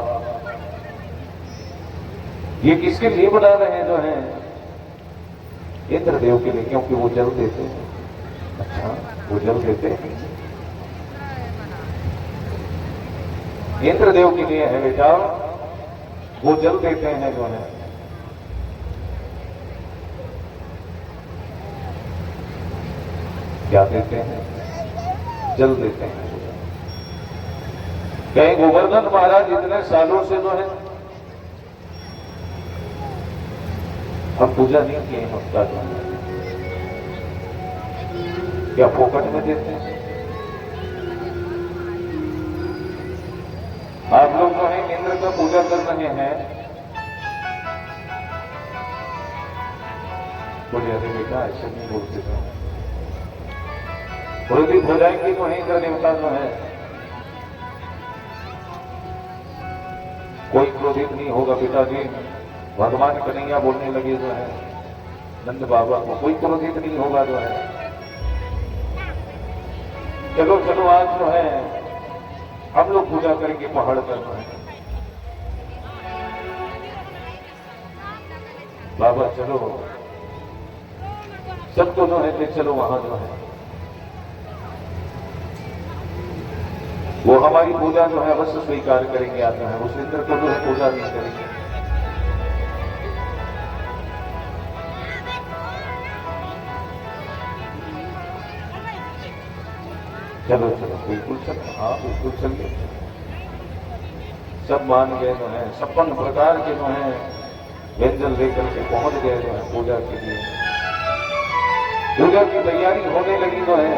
ये किसके लिए बना रहे हैं? जो है इंद्रदेव के लिए, क्योंकि वो जल देते हैं। अच्छा वो जल देते हैं, इंद्रदेव के लिए है बेटा, वो जल देते हैं जो है। क्या देते हैं? जल देते हैं। कहीं गोवर्धन महाराज इतने सालों से जो है हम पूजा नहीं किए, हफ्ता जो है क्या फोकट में देते हैं? आप लोग जो है इंद्र का पूजा कर रहे हैं, बोले अरे बेटा ऐसे नहीं बोलते थे, क्रोधित हो जाएंगे तो इंद्र देवता जो है। कोई क्रोधित नहीं होगा बेटा जी, भगवान कन्हैया बोलने लगे जो है नंद बाबा को, कोई क्रोधित नहीं होगा जो है। चलो चलो आज जो है हम लोग पूजा करेंगे पहाड़ पर जो है। बाबा चलो, सबको जो है चलो वहां जो है वो हमारी पूजा जो है अवश्य स्वीकार करेंगे। आप जो है उस इंद्र को जो है पूजा नहीं करेंगे। चलो चलो बिल्कुल चलो, हाँ बिल्कुल चलिए। सब मान गए जो है, 56 प्रकार के जो है व्यंजन लेकर के पहुंच गए जो है पूजा के लिए। पूजा की तैयारी होने लगी जो है,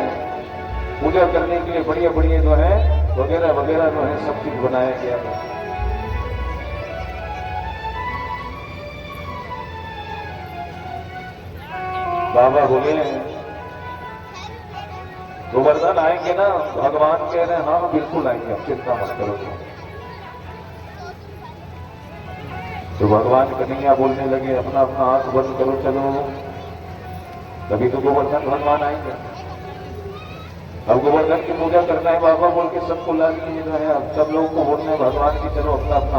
पूजा करने के लिए बढ़िया बढ़िया जो है वगैरह वगैरह जो है सब चीज बनाया गया था। बाबा बोले गोवर्धन आएंगे ना? भगवान कह रहे हैं हाँ बिल्कुल आएंगे, आप चिंता मत करो। तो भगवान कन्हैया बोलने लगे अपना अपना आंख बंद करो, चलो तभी तो गोवर्धन भगवान आएंगे। अब गोवर्धन की पूजा करना है बाबा बोल के सबको ला लिए जो है। अब सब लोगों को बोलना है भगवान की चलो अपना अपना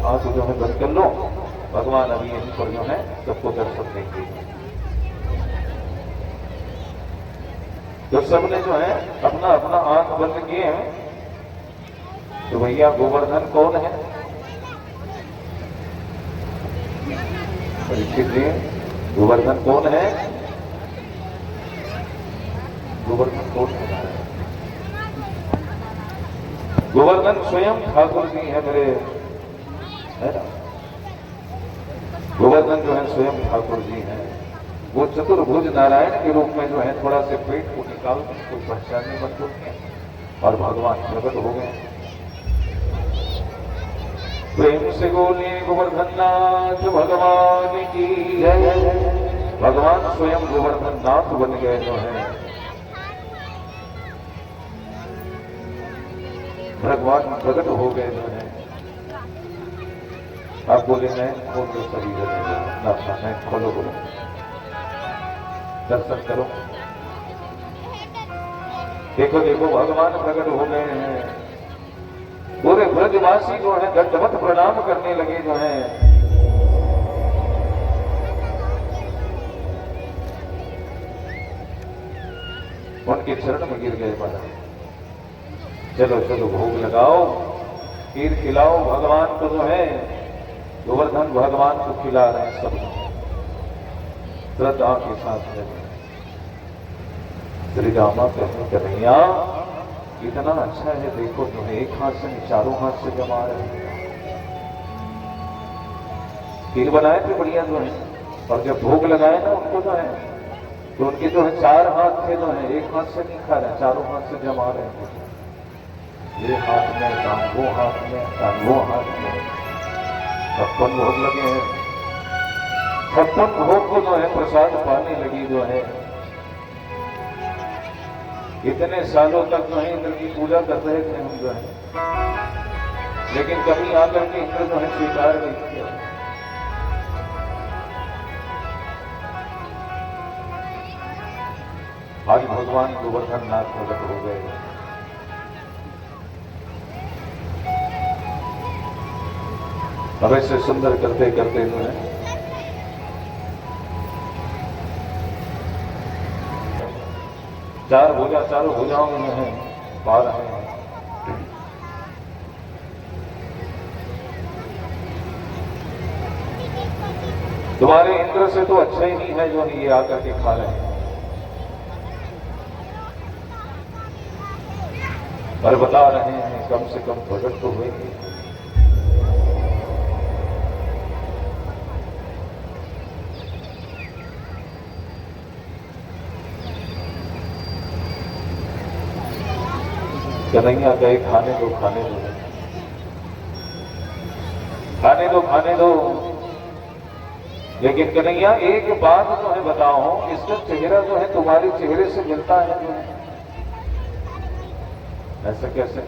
आंख जो है बंद कर लो, भगवान अभी यहीं पर जो है सबको दर्शन देंगे। तो सबने जो है अपना अपना आंख बंद किए हैं। तो भैया गोवर्धन कौन है? परीक्षित जी, गोवर्धन कौन है? गोवर्धन कौन है? गोवर्धन स्वयं ठाकुर जी है मेरे, है ना? गोवर्धन जो है स्वयं ठाकुर जी है। वो चतुर्भुज नारायण के रूप में जो है थोड़ा से पेट को निकाल उसको पहचानने बंद होते हैं और भगवान प्रकट हो गए। प्रेम से बोलिए गोवर्धन नाथ भगवान की जय। भगवान स्वयं गोवर्धन नाथ बन गए जो है। भगवान प्रकट हो गए जो है। आप बोले मैं खोल दो सभी जगह अपना मैं खोलो, बोलो दर्शन करो। देखो देखो भगवान प्रकट हो गए हैं। पूरे ब्रजवासी जो है दंडवत प्रणाम करने लगे जो है। उनके चरण में गिर गए महाराज। चलो चलो भोग लगाओ, खीर खिलाओ भगवान को जो है। गोवर्धन भगवान को खिला रहे हैं सब श्रद्धा के साथ में। श्री रामा कहते कन्हैया इतना अच्छा है, देखो जो है एक हाथ से चारों हाथ से जमा रहे हैं। खीर बनाए थे बढ़िया जो है, और जब भोग लगाए ना उनको जो है तो उनके जो है 4 हाथ थे जो है, एक हाथ से नहीं खा रहे, चारों हाथ से जमा रहे हैं। ये हाथ में, काम वो हाथ में, काम वो हाथ में, 56 भोग लगे हैं। 56 भोग को जो है प्रसाद पाने लगी जो है। इतने सालों तक जो है इंद्र की पूजा कर रहे थे हम जो है, लेकिन कभी आकर के इंद्र जो है स्वीकार नहीं किया। आज भगवान गोवर्धन नाथ प्रकट हो गए। अब ऐसे सुंदर करते करते जो है चारों भुजाओं में है पा रहे हैं। तुम्हारे इंद्र से तो अच्छा ही नहीं है जो ये आकर के खा रहे हैं। और बता रहे हैं कम से कम प्रकट तो हुए ही। कन्हैया गए खाने दो खाने दो खाने दो खाने दो, लेकिन कन्हैया एक बात जो है बताओ, इसका चेहरा जो है तुम्हारे चेहरे से मिलता है जो है, ऐसा कैसे?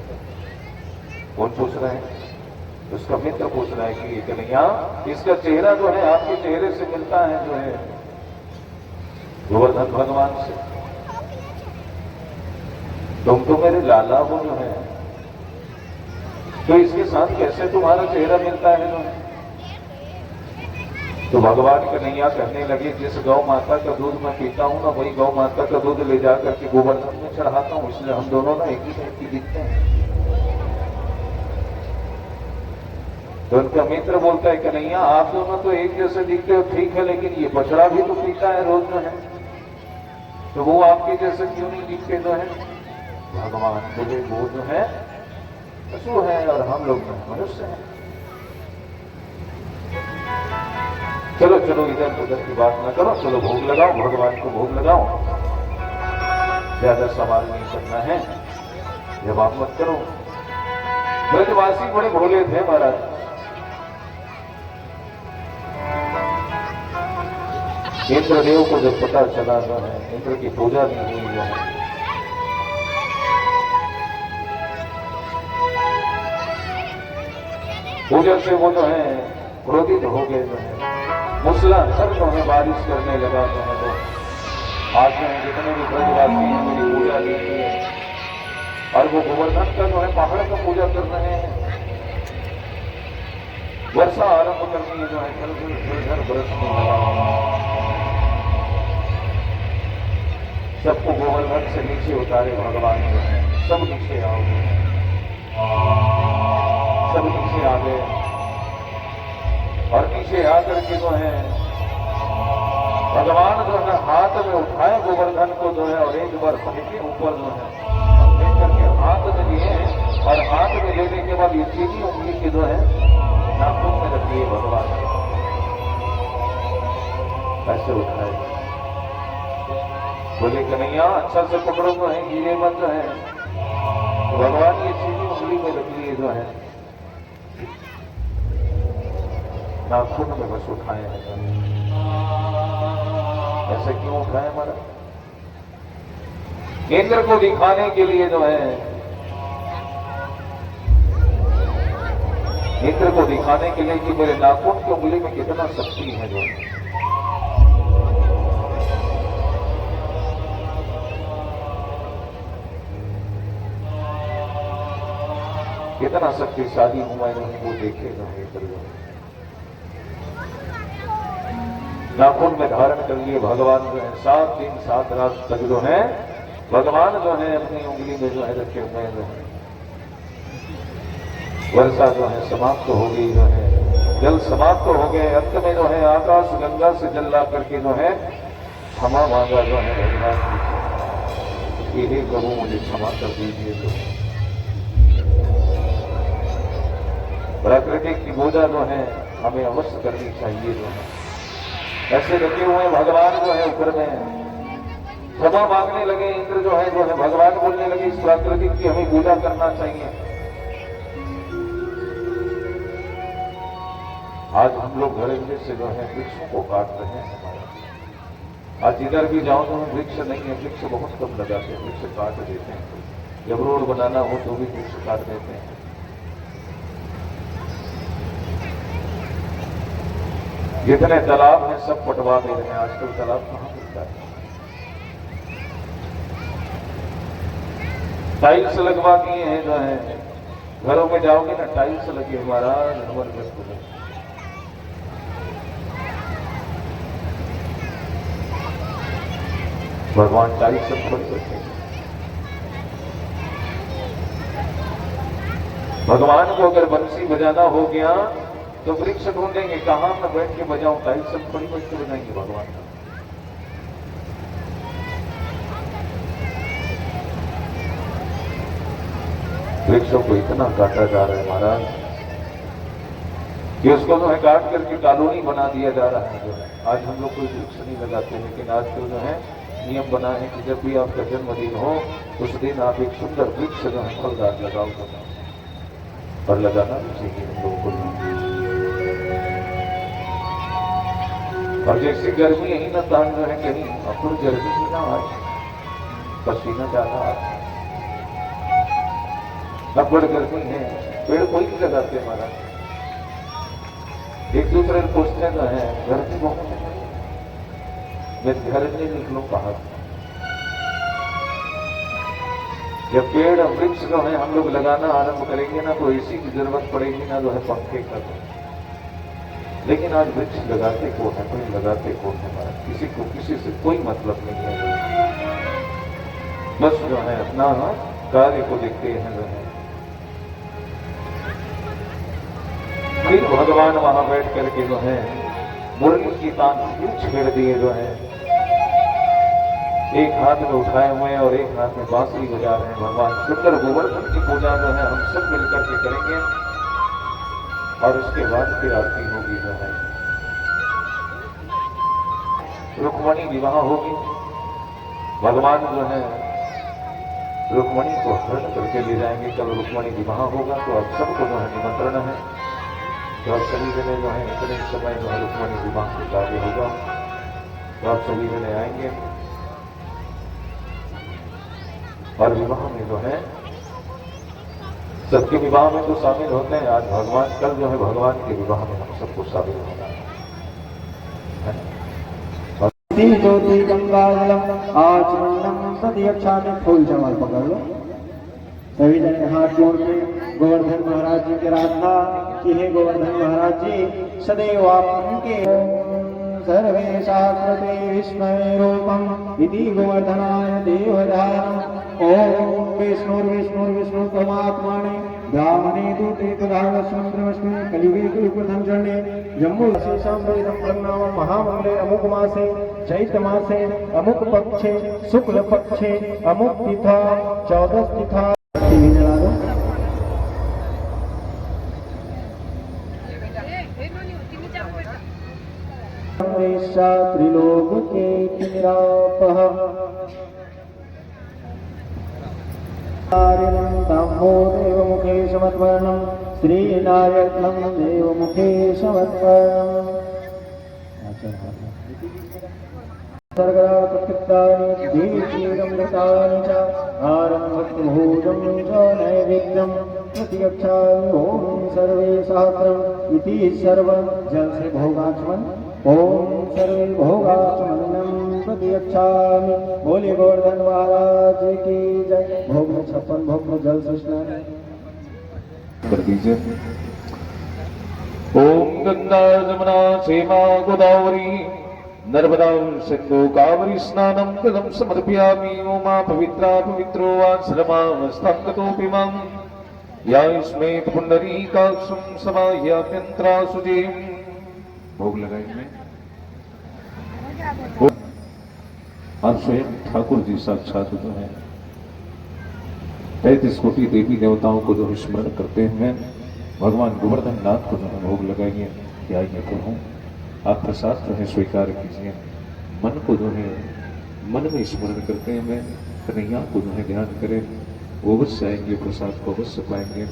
कौन पूछ रहे हैं? उसका मित्र पूछ रहा है कि कन्हैया इसका चेहरा जो है आपके चेहरे से मिलता है जो है गोवर्धन भगवान से, तुम तो मेरे लाला हो जो है, तो इसके साथ कैसे तुम्हारा चेहरा मिलता है जो है? तो भगवान कन्हैया कहने लगे जिस गौ माता का दूध मैं पीता हूं ना, वही गौ माता का दूध ले जाकर के गोवर्धन में चढ़ाता हूं, इसलिए हम दोनों ना एक ही टाइप की दिखते हैं। तो उनका मित्र बोलता है कन्हैया आप दोनों तो एक जैसे दिखते हो, ठीक है, लेकिन ये बछड़ा भी तो पीता है रोज जो है, तो वो आपके जैसे क्यों नहीं दिखते जो है? भगवान बोले वो जो है पशु है और हम लोग मनुष्य हैं। चलो चलो इधर उधर की बात ना करो, चलो भोग लगाओ, भगवान को भोग लगाओ, ज्यादा सवाल नहीं करना है, जवाब मत करो। ब्रजवासी बड़े भोले थे महाराज। इंद्रदेव को जब पता चला जो है इंद्र की पूजा नहीं हुई जो है, पूजा से वो जो है क्रोधित हो गए जो है, मूसलाधार जो है बारिश करने लगा जो है। वो आज में जितने भी ब्रजवासी हैं मेरी पूजा देखी है, और वो गोवर्धन का जो है पहाड़ का पूजा कर रहे हैं। वर्षा आरंभ करनी है जो है, घर बरसने लगा, सबको गोवर्धन से नीचे उतारे भगवान जो है, सब नीचे आओ, सब नीचे आ गए, और नीचे आकर के जो है भगवान जो है हाथ में उठाए गोवर्धन को जो है, और एक बार फेंके ऊपर जो है, फेंक करके हाथ में लिए, और हाथ में लेने के बाद ये चीनी उंगली की जो है नाखून में रख दिए भगवान, ऐसे उठाए। बोले कन्हैया अच्छा से पकड़ो जो है, गिरे मत जो है। तो भगवान ये चीनी उंगली में रख लिए जो है, नाखून में बस उठाए हैं। ऐसे क्यों उठाए हमारा? इंद्र को दिखाने के लिए जो है, इंद्र को दिखाने के लिए कि मेरे नाखून की उंगली में कितना शक्ति है जो है। कितना शक्तिशाली हूं मैं, वो देखेगा इंद्र जो है। नाखून में धारण कर लिए भगवान जो है, 7 दिन 7 रात तक जो है भगवान जो है अपनी उंगली में जो है रखे हुए जो है। वर्षा जो है समाप्त हो गई जो है, जल समाप्त हो गए, अंत में जो है आकाश गंगा से जल ला करके जो है क्षमा मांगा जो है भगवान की, हे प्रभु मुझे क्षमा कर दीजिए। जो प्रकृति की पूजा जो है हमें अवश्य करनी चाहिए जो है। ऐसे रखे हुए भगवान जो है ऊपर में क्षमा मांगने लगे, इंद्र जो है भगवान बोलने लगे इस प्रकृति की हमें पूजा करना चाहिए। आज हम लोग घरेलू से जो है वृक्षों को काट रहे हैं हमारा। आज जिधर भी जाओ तो वृक्ष नहीं है, वृक्ष बहुत कम लगाते हैं, वृक्ष काट देते हैं। जब रोड बनाना हो तो भी वृक्ष काट देते हैं। जितने तालाब हैं सब पटवा दे रहे हैं, आजकल तालाब कहां मिलता है। टाइल्स लगवा दिए हैं जो है, घरों में जाओगे ना टाइल्स लगे, हमारा जबरदस्त हो गया। भगवान टाइल्स सब खोल करते हैं। भगवान को अगर बंसी बजाना हो गया तो वृक्ष ढूंढेंगे, कहां मैं बैठ के बजाऊं, टाइल्स सब थोड़ी बैठ के बजाएंगे भगवान का। वृक्षों को इतना काटा जा रहा है महाराज कि उसको जो है काट करके कॉलोनी बना दिया जा रहा है। जो है आज हम लोग कोई वृक्ष नहीं लगाते, लेकिन आज तो जो है नियम बना है कि जब भी आपका जन्मदिन हो उस दिन आप एक सुंदर वृक्ष जो है फलदार लगाओ और लगाना भी चाहिए हम लोगों को। और जैसे गर्मी यही ना तान जो है कहीं अपन गर्मी ही ना आज पसीना ज्यादा अब बड़ गर्मी है, पेड़ कोई नहीं लगाते हमारा, एक दूसरे को पूछते तो है गर्मी बहुत है, मैं घर नहीं निकलूं बाहर। जब पेड़ और वृक्ष जो है हम लोग लगाना आरंभ करेंगे ना तो एसी की जरूरत पड़ेगी ना जो है पंखे का। लेकिन आज वृक्ष लगाते कौन है, कोई लगाते कौन है महाराज, किसी को किसी से कोई मतलब नहीं है। बस जो है अपना कार्य को देखते हैं जो है। फिर भगवान वहां बैठ करके जो है मुरली की तान छेड़ दिए जो है, एक हाथ में उठाए हुए हैं और एक हाथ में बांसुरी बजा रहे हैं। भगवान सुंदर गोवर्धन की पूजा जो है हम सब मिलकर के करेंगे और उसके बाद फिर आरती होगी जो है। रुक्मणी विवाह होगी, भगवान जो है रुक्मणी को हरण करके ले जाएंगे। कल रुक्मणी विवाह होगा तो आप सबको जो है निमंत्रण है, तो आप सभी जने जो है इतने समय जो है रुक्मणी विवाह का कार्य होगा तो आप सभी जने आएंगे और विवाह में जो है सबके विवाह में तो शामिल होते हैं। आज भगवान कल जो है भगवान के विवाह में हम सबको शामिल होना है। ज्योति गंगाजलम आचमनम प्रत्यक्षा में फूल जमाल पकड़ लो। सभी जने हाथ जोड़ के गोवर्धन महाराज जी की आराधना कि हे गोवर्धन महाराज जी सदैव आप उनके सर्वे शास्त्रते विस्मय रूपम इति गोवर्धनाय देवधानम। ओम विष्णु परमात्माने ब्राह्मणे दूते तदावस्मंत्रमस्मे कलियुगे कलियुगप्रथम चरणे जम्मू शेषां वेदं प्रणाम महामंगले अमुक मासे चैत्र मासे अमुक पक्षे शुक्ल पक्षे अमुक तिथा 14 तिथा जला दो। त्रिलोके किरापः देवमुखे समर्पणं श्रीनारायणं देवमुखे समर्पणम्। सर्गराप्रत्यक्तानि दीक्षीरमृतानि च आरम्भक्तभोजं च नैवेद्यं प्रत्यक्षामि। ॐ सर्वे सहस्रम् इति सर्वं जल से भोगाचमन। ओम सर्वे भोगाचमन्यं प्रत्यक्षामि। बोले गोवर्धन महाराज की जय। भोग में 56 भोग में जल से स्नान कर दीजिए। ओम गंगा जमुना क्षेमा गोदावरी नर्मदा सिंधु कावरी स्नानं कृतं समर्पयामि। ओमा पवित्रा पवित्रो वा सर्वमावस्थाङ्गतोऽपि मां या स्मेत पुण्डरीकाक्षं समाह्याभ्यन्तरा सुजीम्। भोग लगाएंगे और स्वयं ठाकुर जी साक्षात जो है 33 कोटि देवी देवताओं को जो स्मरण करते हैं भगवान गोवर्धन नाथ को जो है भोग लगाइए। क्या ये प्रभु आप प्रसाद जो है स्वीकार कीजिए। मन को जो है मन में स्मरण करते हैं कन्हैया को जो है ध्यान करें, वो अवश्य आएंगे, प्रसाद को अवश्य पाएंगे।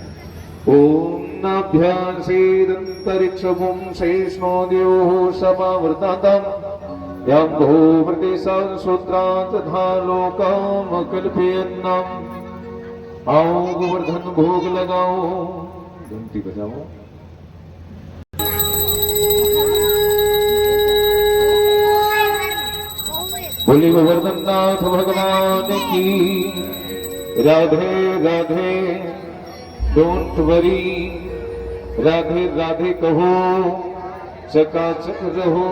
ओम नाभ्यासेदंतरिक्षभुं शेषनो द्योः समावर्तातं यं भूप्रदेशां सूत्रात् तथा लोकामकल्पयन्नम्। आओ गोवर्धन भोग लगाओ, घंटी बजाओ। बोले गोवर्धन नाथ भगवान की राधे राधे। डोंट वरी राधे राधे कहो, चकाचक रहो।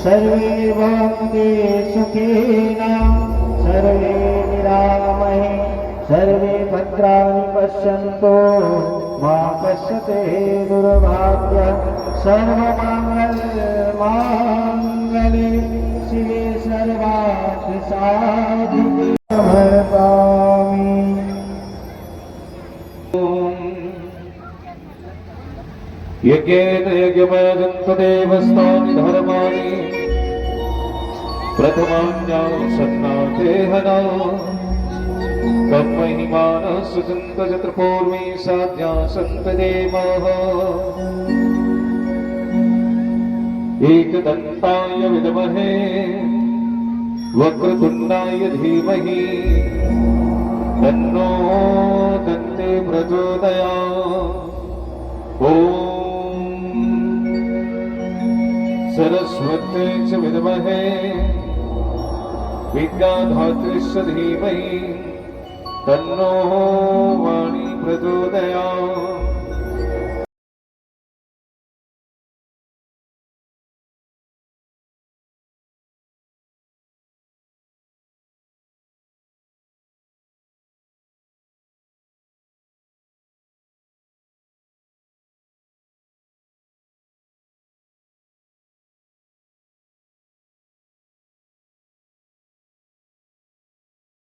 सर्वे भवन्ति सुखिनः सर्वे निरामये सर्वे भद्राणि पश्यन्तु मा कश्चित् दुर्भाग्यः सर्वमङ्गलमाङ्गल्ये शिवे सर्वार्थसाधिके शमयतामि। यज्ञेन यज्ञमयजन्तु देवस्तानि धर्माणि प्रथमान्यासन्नाथेहना तन्महिमानः सुचिन्तयत्रपूर्वी साध्या सन्तदेवः एकदन्ताय विद्महे वक्रतुण्डाय धीमहि तन्नो दन्ते प्रचोदयात्। ॐ सरस्वती च विद्महे विद्याधात्रीश्च धीमहि तन्नो वाणी प्रचोदयात्।